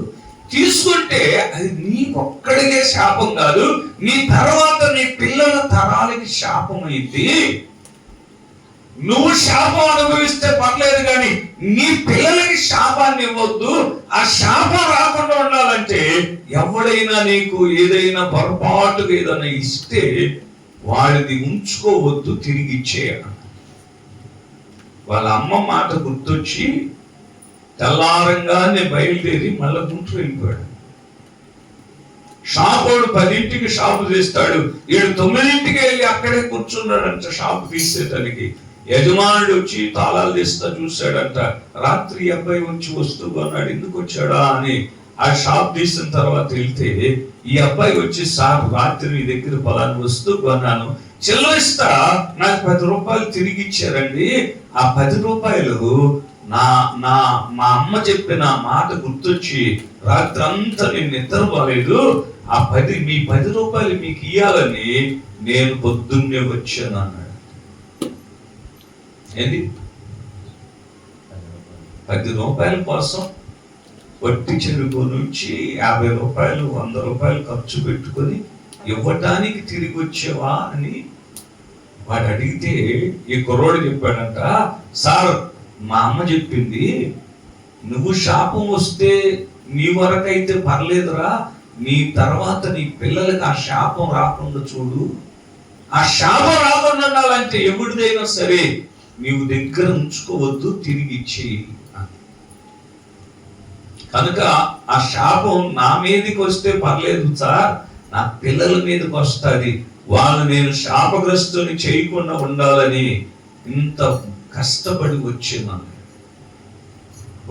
తీసుకుంటే అది నీకొక్కడికే శాపం కాదు, నీ తర్వాత నీ పిల్లల తరాలకి శాపం అయింది. నువ్వు శాపం అనుభవిస్తే పర్లేదు, కానీ నీ పిల్లలకి శాపాన్ని ఇవ్వద్దు. ఆ శాపం రాకుండా ఉండాలంటే ఎవడైనా నీకు ఏదైనా పొరపాటుగా ఏదైనా ఇస్తే వాడిది ఉంచుకోవద్దు, తిరిగి ఇచ్చేయాలి. వాళ్ళ అమ్మ మాట గుర్తొచ్చి తెల్లారంగానే బయలుదేరి మళ్ళా గుంటూరు వెళ్ళిపోయాడు. షాపోడు 10ంటికి షాపు తీస్తాడు, 9ంటికి వెళ్ళి అక్కడే కూర్చున్నాడంట షాపు తీసేదానికి. యజమానుడు వచ్చి తాళాలు తీస్తా చూశాడంట. రాత్రి అబ్బాయి వచ్చి వస్తువు కొన్నాడు, ఎందుకు వచ్చాడా అని ఆ షాప్ తీసిన తర్వాత వెళ్తే ఈ అబ్బాయి వచ్చి, సార్ రాత్రి నీ దగ్గర పలానా వస్తువు కొన్నాను, చెల్లిస్తా, నాకు 10 రూపాయలు తిరిగి ఇచ్చారండి. ఆ 10 రూపాయలు మా అమ్మ చెప్పిన మాట గుర్తొచ్చి రాత్రి అంతా నేను నిద్రపోలేదు. మీ 10 రూపాయలు మీకు ఇయ్యాలని నేను పొద్దున్నే వచ్చాను అన్నాడు. ఏంది? 10 రూపాయల కోసం వట్టి చెరుకు నుంచి 50 రూపాయలు 100 రూపాయలు ఖర్చు పెట్టుకొని ఇవ్వటానికి తిరిగి వచ్చేవా అని వాడు అడిగితే ఈ కుర్రోడు చెప్పాడంట, సార్ మా అమ్మ చెప్పింది, నువ్వు శాపం వస్తే నీ వరకైతే పర్లేదురా, నీ తర్వాత నీ పిల్లలకి ఆ శాపం రాకుండా చూడు. ఆ శాపం రాకుండా ఉండాలంటే ఎవరిదైనా సరే నీవు దగ్గర ఉంచుకోవద్దు, తిరిగి ఇచ్చేయి. కనుక ఆ శాపం నా మీదకి వస్తే పర్లేదు సార్, నా పిల్లల మీదకి వస్తుంది, వాళ్ళు నేను శాపగ్రస్తుని చేయకుండా ఉండాలని ఇంత కష్టపడి వచ్చిందన్న.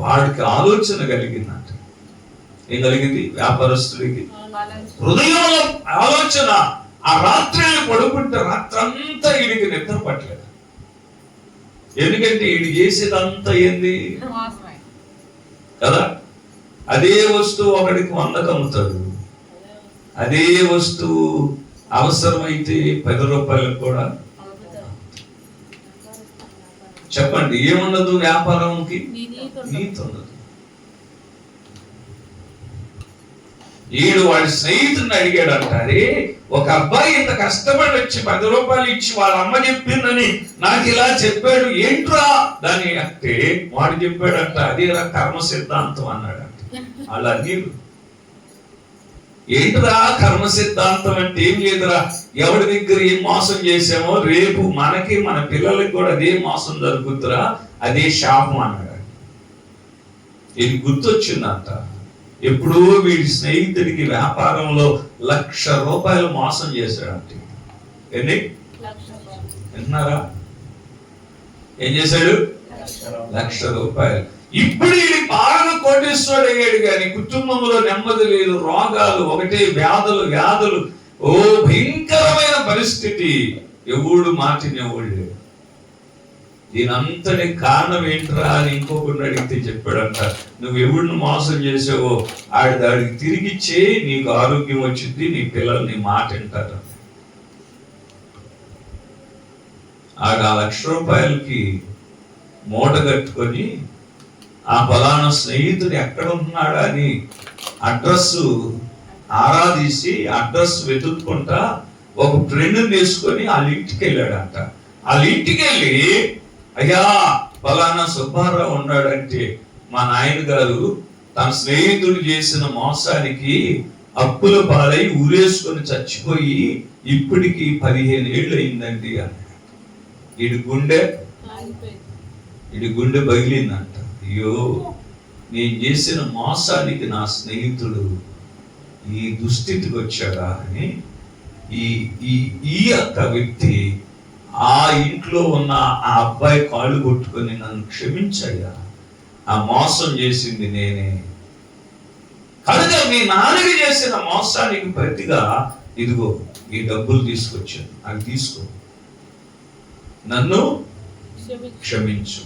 వాడికి ఆలోచన కలిగిందంట. ఏం కలిగింది? వ్యాపారస్తుడికి హృదయంలో ఆలోచన. ఆ రాత్రి పడుకుంటే రాత్రంతా వీడికి నిద్ర పట్టలేదు. ఎందుకంటే వీడు చేసేదంతా ఏంది కదా? అదే వస్తువు ఒకడికి 100కి అమ్ముతాడు. అదే వస్తువు అవసరమైతే 10 రూపాయలకు కూడా. చెప్పండి, ఏముండదు వ్యాపారంకి? నీతి ఉండదు. ఈడు వాడి స్నేహితుడిని అడిగాడు అంటారే, ఒక అబ్బాయి ఇంత కష్టపడి వచ్చి 10 రూపాయలు ఇచ్చి వాళ్ళ అమ్మ చెప్పిందని నాకు ఇలా చెప్పాడు, ఏంట్రా దాని అంటే వాడు చెప్పాడంట, అదేరా కర్మ సిద్ధాంతం అన్నాడంట. అలా నీరు ఏంటిరా కర్మ సిద్ధాంతం అంటే? ఏం లేదురా, ఎవరి దగ్గర ఏం మోసం చేసామో రేపు మనకి మన పిల్లలకి కూడా అదే మోసం జరుగుతురా, అదే శాపం అన్నాడు. ఇది గుర్తొచ్చిందంట. ఎప్పుడూ వీడి స్నేహితుడికి వ్యాపారంలో 1,00,000 రూపాయలు మోసం చేశాడంటే. ఎన్ని విన్నారా? ఏం చేశాడు? 1,00,000 రూపాయలు. ఇప్పుడు వీడి బాగా కోటేశ్వరుడు అయ్యాడు, కానీ కుటుంబంలో నెమ్మది లేదు, రోగాలు ఒకటే, వ్యాధులు, ఓ భయంకరమైన పరిస్థితి. ఎవడు మాటినెవడు లేడు. దీనంతటి కారణం ఏంట్రా అని ఇంకొకరిని అడిగితే చెప్పాడంట, నువ్వు ఎవడిని మోసం చేసావో దాడికి తిరిగిచ్చే, నీకు ఆరోగ్యం వచ్చింది, నీ పిల్లలు నీ మాట వింటారు. ఆ 1,00,000 రూపాయలకి మూట కట్టుకొని ఆ ఫలానా స్నేహితుడు ఎక్కడ ఉంటున్నాడా అని అడ్రస్ ఆరాధీసి అడ్రస్ వెతుక్కుంటా ఒక ఫ్రెండ్ తీసుకొని వాళ్ళ ఇంటికి వెళ్ళాడంట. వాళ్ళ ఇంటికి వెళ్ళి, అయ్యా ఫలానా సుబ్బారావు ఉన్నాడంటే మా నాయన గారు తన స్నేహితుడు చేసిన మోసానికి అప్పుల పాలై ఊరేసుకొని చచ్చిపోయి ఇప్పటికి 15 ఏళ్ళు అయిందండి అన్నాడు. ఇడి గుండె పగిలిందంట. అయ్యో, నేను చేసిన మోసానికి నా స్నేహితుడు ఈ దుస్థితికి వచ్చాడా అని ఈ యొక్క వ్యక్తి ఆ ఇంట్లో ఉన్న ఆ అబ్బాయి కాళ్ళు కొట్టుకొని, నన్ను క్షమించయ్యా, ఆ మోసం చేసింది నేనే, కనుక మీ నాన్నకి చేసిన మోసానికి ప్రతిగా ఇదిగో ఈ డబ్బులు తీసుకొచ్చాను, అవి తీసుకో, నన్ను క్షమించు.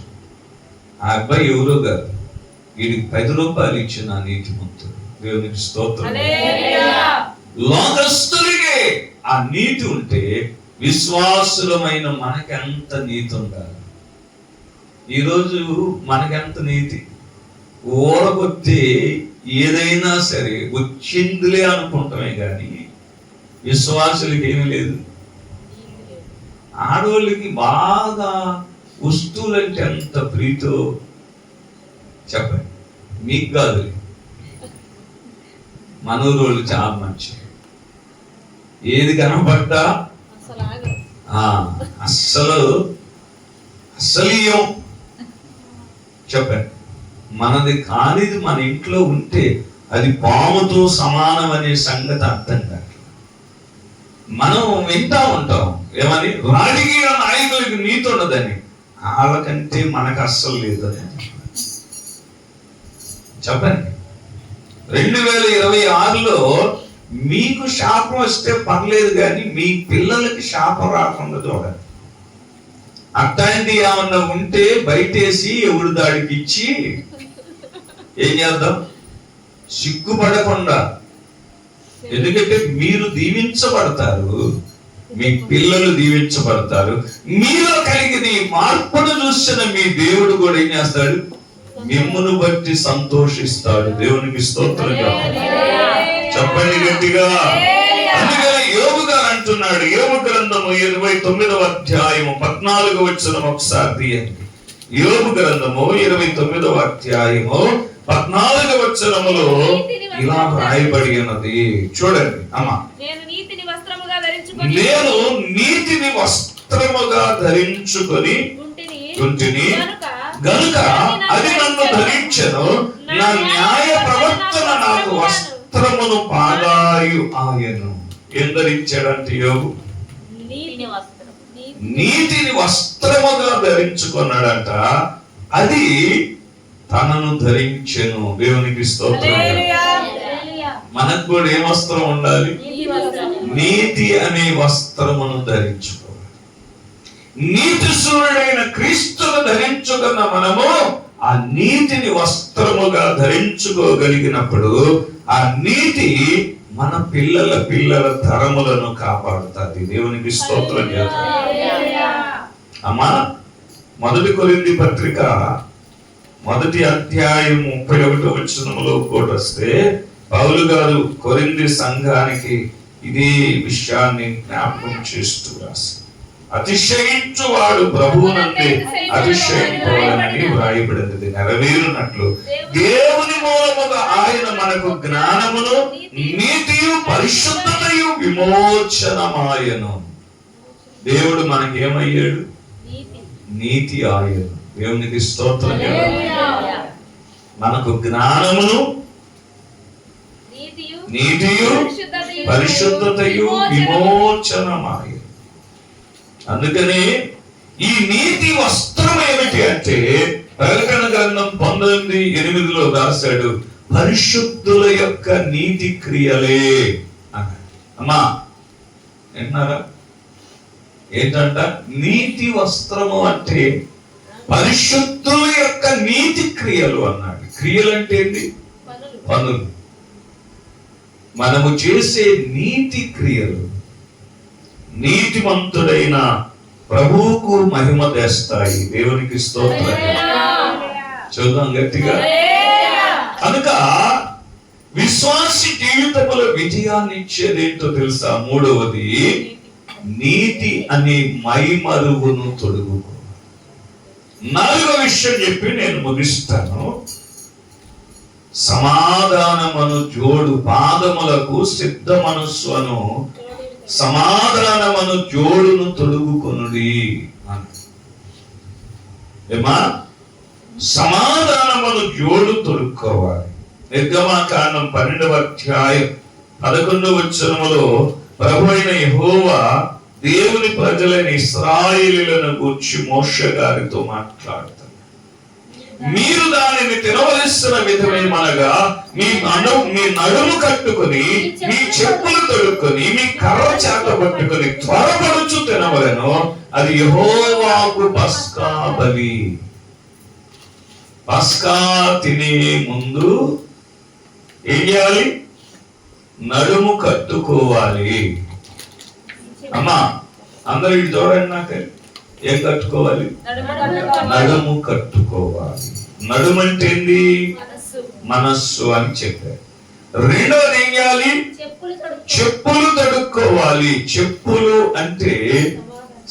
ఆ అబ్బాయి ఎవరో కాదు, వీడికి 10 రూపాయలు ఇచ్చిన నీతిమంతుడు. దేవునికి స్తోత్రం. లోకస్తుడికి ఆ నీతి ఉంటే విశ్వాసులమైన మనకెంత నీతి ఉండాలి. ఈరోజు మనకెంత నీతి, ఓడగొత్తే ఏదైనా సరే వచ్చిందిలే అనుకుంటామే కానీ విశ్వాసులకి ఏమీ లేదు. ఆడవాళ్ళకి బాగా వస్తువులంటే ఎంత ప్రీతో చెప్పండి, మీకు కాదు, మనూరోళ్ళు చాలా మంచి, ఏది కనపడ్డా అస్సలు చెప్పండి. మనది కానిది మన ఇంట్లో ఉంటే అది పాముతో సమానం అనే సంగతి అర్థం కాదు. మనం వింటా ఉంటాం ఏమని, రాజకీయ నాయకులకి నీతి ఉండదని, వాళ్ళకంటే మనకు అస్సలు లేదని చెప్పండి. 2026లో మీకు శాపం వస్తే పర్లేదు కానీ మీ పిల్లలకి శాపం రాకుండా చూడండి. అట్లాంటి ఏమన్నా ఉంటే బయటేసి ఎవడు దాడికి ఇచ్చి ఏం చేద్దాం, సిగ్గుపడకుండా. ఎందుకంటే మీరు దీవించబడతారు, మీ పిల్లలు దీవించబడతారు. మీలో కలిగిన ఈ మార్పును చూసిన మీ దేవుడు కూడా ఏం చేస్తాడు, మిమ్మును బట్టి సంతోషిస్తాడు. దేవునికి స్తోత్రం చెప్పండి గట్టిగా. అందుకని యోబు గారు అంటున్నాడు, యోబు గ్రంథము 29వ అధ్యాయము 14వ వచనం ఒకసారి తీయండి. యోబు గ్రంథము 29వ అధ్యాయము 14వ వచనములో ఇలా రాయబడి ఉన్నది, చూడండి అమ్మా. నేను నీతిని వస్త్రముగా ధరించుకొని ఉంటిని గనుక అది నన్ను ధరించెను, నా న్యాయ ప్రవర్తన నాకు వస్త్రమును పాగాయు ఆయను. ఏం ధరించాడంటే యోబు నీతిని వస్త్రముగా ధరించుకున్నాడంట, అది తనను ధరించెను. దేవునికి స్తోత్రం. మనకు కూడా ఏ వస్త్రం ఉండాలి, నీతి అనే వస్త్రమును ధరించుకోవాలి. నీతి సూర్యుడైన క్రీస్తును ధరించుకున్న మనము ఆ నీతిని వస్త్రముగా ధరించుకోగలిగినప్పుడు ఆ నీతి మన పిల్లల తరములను కాపాడుతుంది. దేవునికి స్తోత్రం చేద్దాం. అమ్మా, 1 కొరింథీ పత్రిక 1వ అధ్యాయం 31వ వచనములో కూడా వస్తే పౌలు గారు కొరింథీ సంఘానికి ఇదే విషయాన్ని జ్ఞాపకం చేస్తూ రాసి, అతిశయించువాడు ప్రభువునందే అతిశయించువాడని వ్రాయబడినది నెరవేరునట్లు దేవుని మూలముగా ఆయన మనకు జ్ఞానమును నీతియు పరిశుద్ధతయు విమోచనమాయను. దేవుడు మనకేమయ్యాడు, నీతి ఆయను. దేవునికి స్తోత్రం. మనకు జ్ఞానమును నీతియు పరిశుద్ధతయు విమోచనమాయను. అందుకని ఈ నీతి వస్త్రం ఏమిటి అంటే, ప్రకటన గ్రంథం 19:8లో రాశాడు, పరిశుద్ధుల యొక్క నీతి క్రియలే అన్నాడు. అమ్మా విన్నారా? ఏంటంట నీతి వస్త్రము అంటే పరిశుద్ధుల యొక్క నీతి క్రియలు అన్నాడు. క్రియలు అంటే ఏంటి? పనులు. మనము చేసే నీతి క్రియలు, నీతిమంతుడైన ప్రభువుకు మహిమ తెస్తాయి. దేవునికి స్తోత్రం. చూద్దాం గట్టిగా. కనుక విశ్వాసి జీవితంలో విజయాన్ని ఇచ్చేది ఏంటో తెలుసా? మూడవది, నీతి అనే మైమరువును తొడుగుకో. నాలుగో విషయం చెప్పి నేను ముగిస్తాను. సమాధానమును జోడు పాదములకు సిద్ధ మనస్సు అను సమాధానమును జోడును తొడుగుకొనుడి. ఏమా? సమాధానమును జోడు తొడుక్కోవాలి. నిర్గమకాండం 12వ అధ్యాయం 11వ వచనములో ప్రభు అయిన యెహోవా దేవుని ప్రజలైన ఇశ్రాయేలీయులను గూర్చి మోషే గారితో మాట్లాడుతారు. మీరు దానిని తినవలసిన విధమేమనగా మీ నడుము కట్టుకుని, మీ చెప్పులు తొడుక్కొని, మీ కర్ర చేత పట్టుకుని త్వరపడుచు తినవలెను. అది యెహోవాకు పస్కా బలి. పస్కా తినే ముందు ఏం చేయాలి? నడుము కట్టుకోవాలి. అమ్మా అందరూ ఇటు చూడండి. నాకు ఏం కట్టుకోవాలి? నడుము కట్టుకోవాలి. నడుము అంటే ఏంది? మనస్సు అని చెప్పారు. రెండోది ఏం చేయాలి? చెప్పులు తొడుక్కోవాలి. చెప్పులు అంటే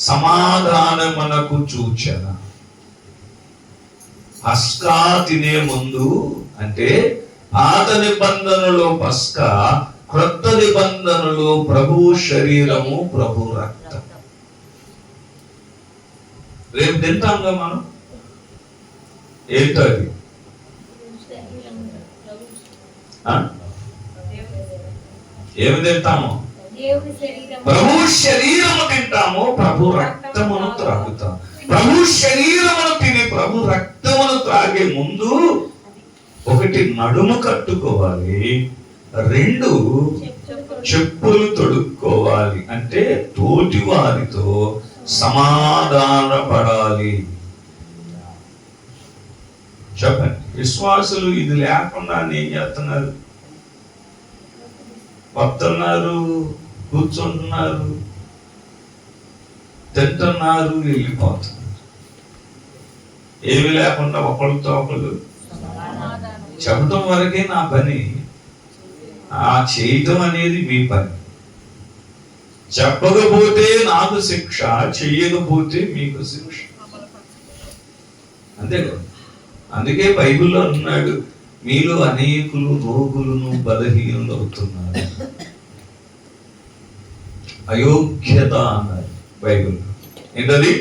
సమాధానమునకు సూచన. పస్కా తినే ముందు అంటే పాత నిబంధనలో పస్కా, క్రొత్త నిబంధనలో ప్రభు శరీరము, ప్రభు రక్తం. రేపు తింటాంగా మనం. ఏంటది? ఏమి తింటాము? ప్రభు శరీరము తింటాము, ప్రభు రక్తమును త్రాగుతాం. ప్రభు శరీరమును తిని ప్రభు రక్తమును త్రాగే ముందు ఒకటి నడుము కట్టుకోవాలి, రెండు చెప్పులు తొడుక్కోవాలి. అంటే తోటి వారితో సమాధాన పడాలి. చెప్పండి, విశ్వాసులు ఇది లేకుండా ఏం చేస్తున్నారు? వస్తున్నారు, కూర్చుంటున్నారు, తింటున్నారు, వెళ్ళిపోతున్నారు. ఏమి లేకుండా ఒకళ్ళతో ఒకళ్ళు చెప్పడం వరకే నా పని. ఆ చేయటం అనేది మీ పని. చెప్పకపోతే నాకు శిక్ష, చెయ్యకపోతే మీకు శిక్ష. అంతే కదా. అందుకే బైబిల్లో అన్నాడు, మీలో అనేకులు రోగులను బలహీనులు అవుతున్నారు. అయోగ్యత అన్నారు బైబిల్లో. ఏంటది?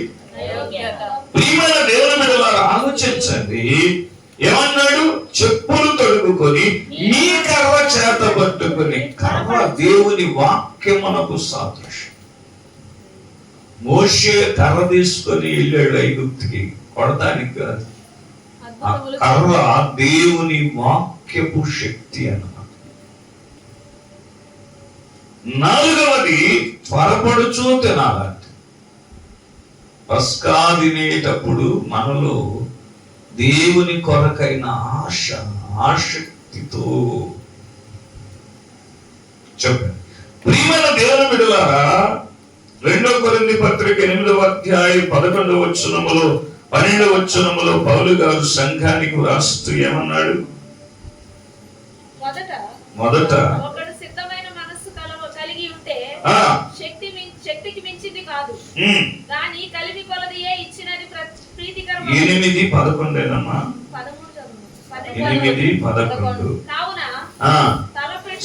ప్రియమైన దేవుని బిడ్డలారా, ఆలోచించండి. ఏమన్నాడు? చెప్పులు తొడుగుకొని మీ కర్ర చేత పట్టుకొని. కర్ర దేవుని వాక్యమునకు సాదృశ్యం. మోషే కర్ర తీసుకొని వెళ్ళాడు ఐగుప్తుకి, కొడతానికి కాదు. ఆ కర్ర దేవుని వాక్యపు శక్తి అన్నమాట. నాలుగవది, త్వరపడుచూ తినాలంట. పస్కా తినేటప్పుడు మనలో దేవుని కొరకైన ఆశ, ఆసక్తితో చెప్పండి. ప్రియమైన దేవుని బిడ్డలారా, 2 కొరింథీ పత్రిక 8వ అధ్యాయం 11వ వచనములో 12వ వచనములో పౌలు గారు సంఘానికి రాస్తూ ఏమన్నాడు? మొదట ఒకడు సిద్ధమైన మనస్సు కలిగి ఉంటే శక్తికి మించింది కాదు, కానీ కలిమి కొలదియే ఇచ్చినది ప్రీతికరం. 8, 11 8, 11.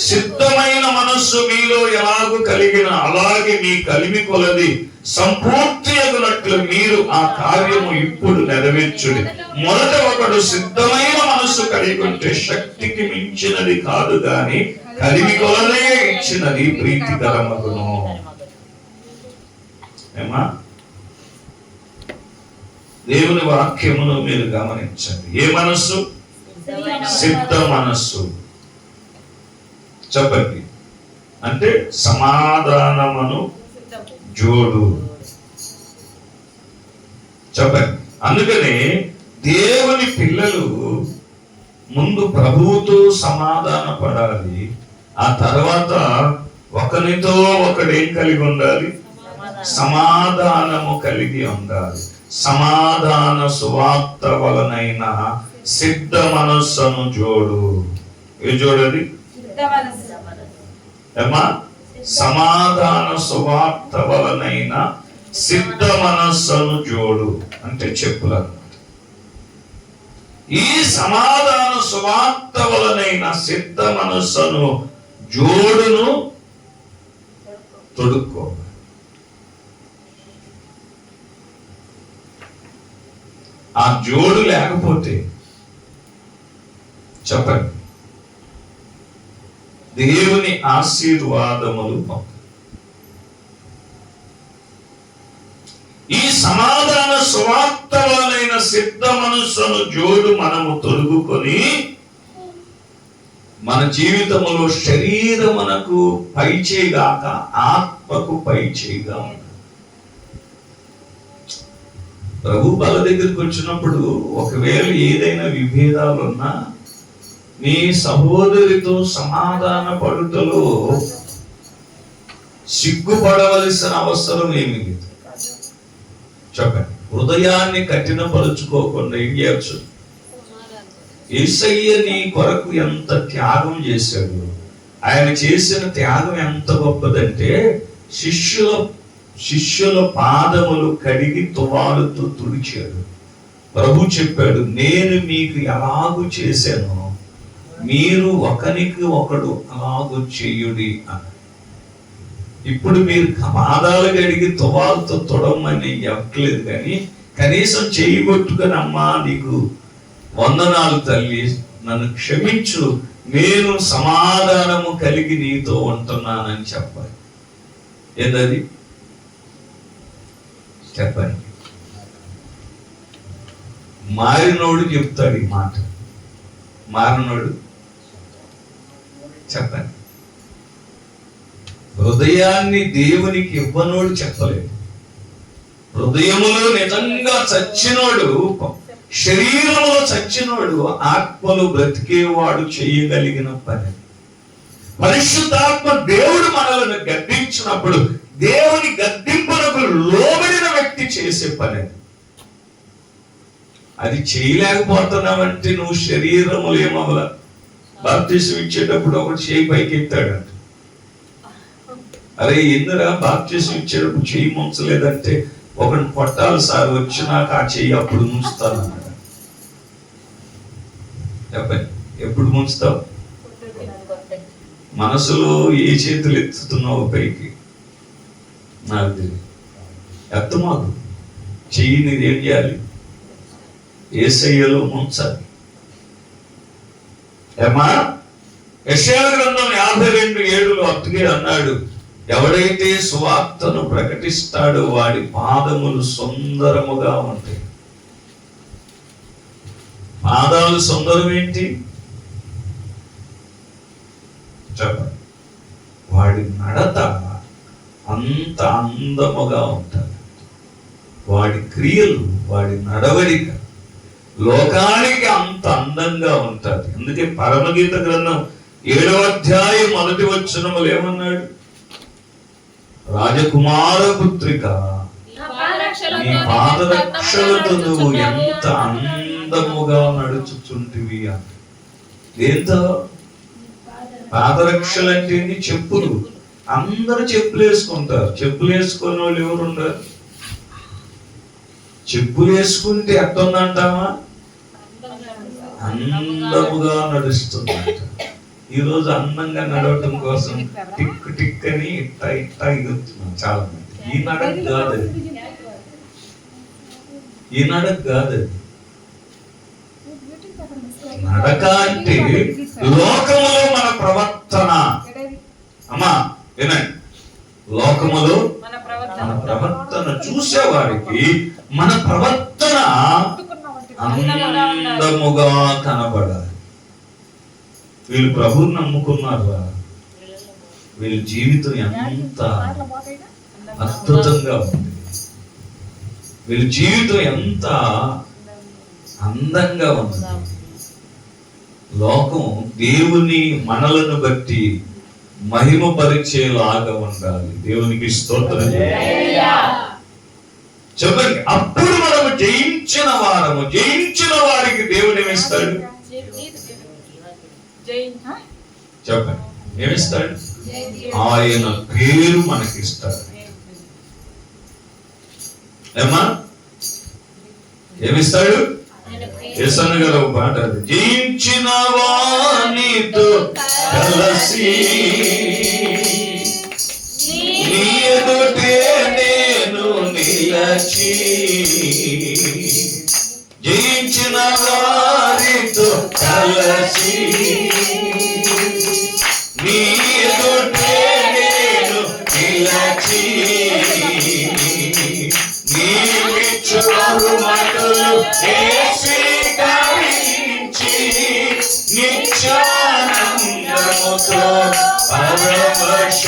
సిద్ధమైన మనస్సు మీలో ఎలాగూ కలిగిన అలాగే మీ కలిమి కొలది సంపూర్తి అగునట్లు మీరు ఆ కార్యము ఇప్పుడు నెరవేర్చుడి. మొదట ఒకడు సిద్ధమైన మనస్సు కలిగి ఉంటే శక్తికి మించినది కాదు, గాని కలిమి కొలదే ఇచ్చినది ప్రీతికరమగును. ఏమా? దేవుని వాక్యమును మీరు గమనించండి. ఏ మనస్సు? సిద్ధ మనస్సు. చెప్పండి. అంటే సమాధానమును జోడు. చెప్పండి. అందుకనే దేవుని పిల్లలు ముందు ప్రభువుతో సమాధాన పడాలి. ఆ తర్వాత ఒకరితో ఒకడేం కలిగి ఉండాలి? సమాధానము కలిగి ఉండాలి. సమాధాన సువార్త వలనైన సిద్ధ మనస్సును జోడు. ఏ జోడది ఏమా? సమాధాన సువార్త వలనైన సిద్ధ మనస్సును జోడు అంటే చెప్పులు. ఈ సమాధాన సువార్త వలనైన సిద్ధ మనస్సును జోడును తొడుక్కో. ఆ జోడు లేకపోతే చెప్పండి, దేవుని ఆశీర్వాదములు పొందు. ఈ సమాధాన సువార్త వలనైన సిద్ధ మనస్సును జోడు మనము తొడుగుకొని మన జీవితములో శరీరమునకు పైచేగాక ఆత్మకు పైచేగా. ప్రభు బల దగ్గరికి వచ్చినప్పుడు ఒకవేళ ఏదైనా విభేదాలున్నా నీ సహోదరితో సమాధాన పడుటలో సిగ్గుపడవలసిన అవసరం ఏమీ లేదు. చెప్పండి, హృదయాన్ని కఠినపరుచుకోకుండా ఏం చేయొచ్చు? యేసయ్య నీ కొరకు ఎంత త్యాగం చేశాడు. ఆయన చేసిన త్యాగం ఎంత గొప్పదంటే శిష్యుల పాదములు కడిగి తువాలుతో తుడిచాడు. ప్రభు చెప్పాడు, నేను మీకు ఎలాగూ చేశాను మీరు ఒకరికి ఒకడు అలాగూ చేయుడి అని. ఇప్పుడు మీరు పాదాలు కడిగి తువాలుతో తొడమని చెప్పలేదు, కానీ కనీసం చేయి కొట్టుకొని అమ్మా నీకు వందనాలు తల్లి, నన్ను క్షమించు, నేను సమాధానము కలిగి నీతో ఉంటున్నానని చెప్పాలి. ఏదది చెప్పండి. మారినోడు చెప్తాడు ఈ మాట. మారినోడు చెప్పండి. హృదయాన్ని దేవునికి ఇవ్వనోడు చెప్పలేదు. హృదయములో నిజంగా చచ్చినోడు, శరీరంలో చచ్చినోడు ఆత్మలో బ్రతికేవాడు చేయగలిగిన పని. పరిశుద్ధాత్మ దేవుడు మనల్ని గద్దించినప్పుడు దేవుని గద్దింపులకు లోబడిన వ్యక్తి చేసే పని. అది చేయలేకపోతున్నావంటే నువ్వు శరీరములు ఏమవ్వాల. బాప్తిసం ఇచ్చేటప్పుడు ఒకటి చేయి పైకి ఎత్తాడంట. అరే ఎందురా బాప్తిసం ఇచ్చేటప్పుడు చేయి ముంచలేదంటే, ఒకటి కొట్టాలి సార్, వచ్చినాక ఆ చెయ్యి అప్పుడు ముంచుతాను అన్నాడు. చెప్పండి, ఎప్పుడు ముంచుతావు? మనసులో ఏ చేతులు ఎత్తుతున్నావు పైకి నాకు తెలియదు. ఎత్తమాకు చెయ్యి నీదేం చేయాలి? యేసయ్యలో ముంచాలి. ఏమా? యెషయా గ్రంథం 52:7 అట్టుగే అన్నాడు, ఎవడైతే సువార్తను ప్రకటిస్తాడో వాడి పాదములు సుందరముగా ఉంటాయి. పాదాలు సుందరం ఏంటి చెప్పండి. వాడి నడత అంత అందముగా ఉంటుంది. వాడి క్రియలు, వాడి నడవడిక లోకానికి అంత అందంగా ఉంటుంది. అందుకే పరమగీత గ్రంథం 7వ అధ్యాయం 1వ వచనములు ఏమన్నాడు? రాజకుమార పుత్రిక, నీ పాదరక్షలతో నువ్వు ఎంత అందముగా నడుచుచుంటివి అని. దేంతో? పాదరక్షలు అంటే చెప్పులు. అందరూ చెప్పులు వేసుకుంటారు. చెప్పులు వేసుకునే వాళ్ళు ఎవరు ఉండరు. చెప్పులు వేసుకుంటే ఎట్టుందంటావా? అందముగా నడుస్తుందంట. ఈరోజు అందంగా నడవటం కోసం టిక్ టిక్ అని ఇట్టా ఇట్టా ఎగురుతున్నాం చాలా మంది. ఈ నడక కాదు అది. ఈ నడక కాదు అది. నడక అంటే లోకములో మన ప్రవర్తన. అమ్మా వినండి, లోకములో మన ప్రవర్తన చూసేవారికి మన ప్రవర్తన అందముగా కనబడాలి. వీళ్ళు ప్రభువుని నమ్ముకున్నారా? వీళ్ళ జీవితం ఎంత అద్భుతంగా ఉంది. వీళ్ళ జీవితం ఎంత అందంగా ఉంది. లోకం దేవుని మనలను బట్టి మహిమపరిచేలాగా ఉండాలి. దేవునికి స్తోత్రం. చెప్పండి, అప్పుడు మనము జయించిన వారము. జయించిన వారికి దేవుడు ఏమిస్తాడు? చెప్పండి, ఏమిస్తాడు? ఆయన పేరు మనకిస్తాడు. ఏమా ఏమిస్తాడు? యేసన్న గారు ఒక పాట, జయించిన వానితో కలసి నీ ఎదుటే నేను నిలచి, జయించిన వారితో కలసి నీ ఎదుటే నేను నిలచి, నీ విచ్చువారు మాటలు స్వీకరించి నిత్యానందముతో పరవశించువేళ,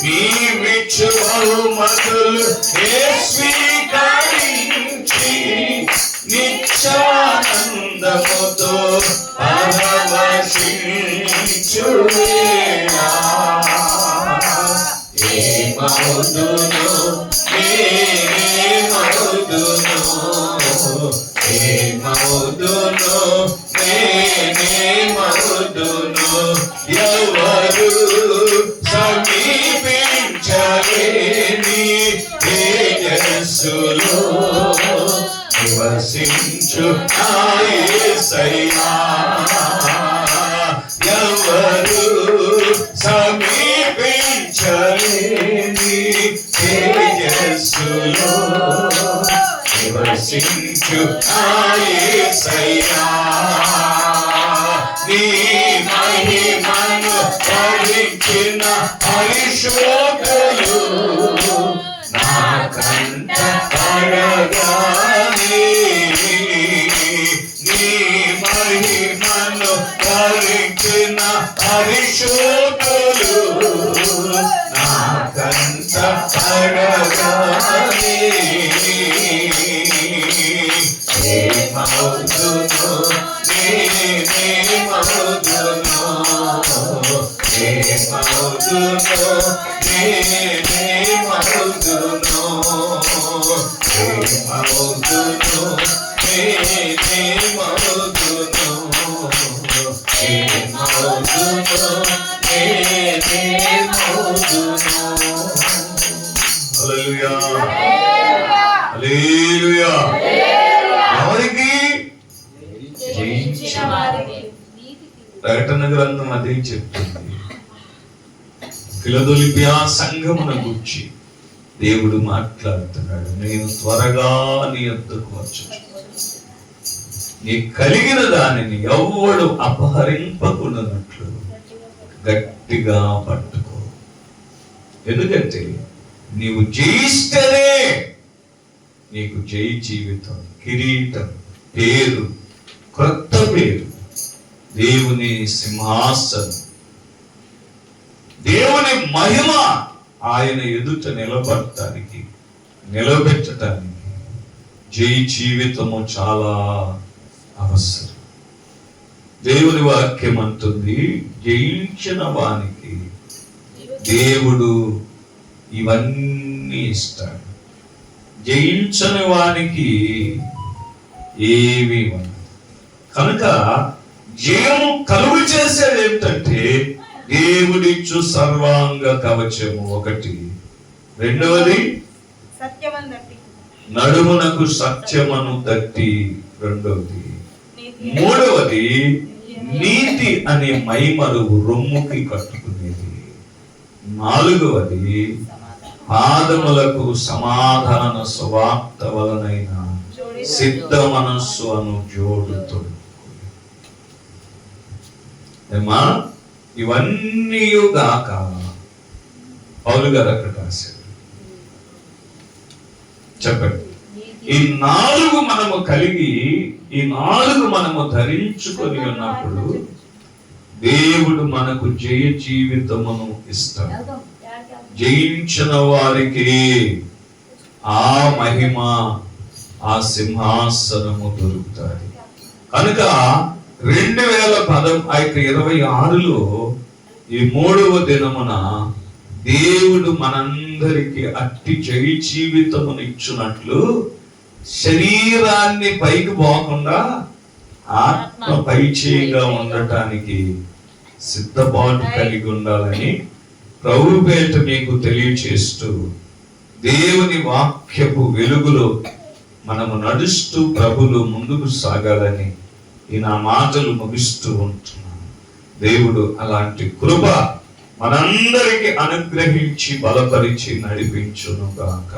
నీ విచ్చువారు మాటలు స్వీకరించి నిత్యానందముతో పరవశించువేళ, ఏమవుదును ఏమవుదును ఏమవుదును నేనేమవుదును, ఎవరు సమీపించలేని తేజస్సులో నివసించు నా యేసయ్యా, ఎవరు సమీపించలేని తేజస్సులో నివసించు నా యేసయ్యా, నీ మహిమను ధరించిన పరిశోధులు నా కంట పడగానే, నీ మహిమను ధరించిన పరిశోధులు నా కంట పడగానే, ఏమవుదును నేనేమవుదును ఏమవుదును నేనేమవుదును ఏమవుదును నేనేమవుదును ఏమవుదును నేనేమవుదును. హల్లెలూయా హల్లెలూయా. ఎవరికి? జయించిన వారికి. ప్రకటన గ్రంథం అదే చెప్తుంది. ఫిలదెల్ఫియా సంఘమున గూర్చి దేవుడు మాట్లాడుతున్నాడు, నేను త్వరగా నీ యొద్దకు వచ్చుచున్నాను, నీ కలిగిన దానిని ఎవ్వడు అపహరింపకున్నట్లు గట్టిగా పట్టుకో, ఎందుకంటే నీవు జయిస్తేనే నీకు జై జీవితం, కిరీటం, పేరు, క్రొత్త పేరు, దేవుని సింహాసనం, దేవుని మహిమ ఆయన ఎదుట నిలబెట్టడానికి జై జీవితము చాలా అవసరం. దేవుని వాక్యం అంటుంది, జయించిన వానికి దేవుడు ఇవన్నీ ఇస్తాడు, జయించని వానికి ఏవి ఉండదు. కనుక జయము కలుగు చేసేది ఏమిటంటే దేవుడిచ్చు సర్వాంగ కవచము ఒకటి, రెండవది నడుమునకు సత్యమును తట్టి రెండవది, మూడవది నీతి అనే మైమరువు రొమ్ముకి కట్టుకునేది, నాలుగవది పాదములకు సమాధాన సువార్త వలనైన సిద్ధ మనస్సు అను జోడుతో. ఇవన్నీ గాక పౌలు గారు అక్కడ రాశారు. చెప్పండి, ఈ నాలుగు మనము కలిగి, ఈ నాలుగు మనము ధరించుకొని ఉన్నప్పుడు దేవుడు మనకు జయ జీవితమును ఇస్తాడు. జయించిన వారికి ఆ మహిమ, ఆ సింహాసనము దొరుకుతాయి. కనుక 2026లో ఈ 3వ దినమున దేవుడు మనందరికి అట్టి జయ జీవితమును ఇచ్చున్నట్లు శరీరాన్ని పైకి పోకుండా ఆత్మ పైచేయిగా ఉండటానికి సిద్ధపాటు కలిగి ఉండాలని ప్రభు పేట మీకు తెలియచేస్తూ దేవుని వాక్యపు వెలుగులో మనము నడుస్తూ ప్రభులు ముందుకు సాగాలని ఈ నా మాటలు ముగిస్తూ ఉంటున్నాను. దేవుడు అలాంటి కృప మనందరికి అనుగ్రహించి బలపరిచి నడిపించును గాక.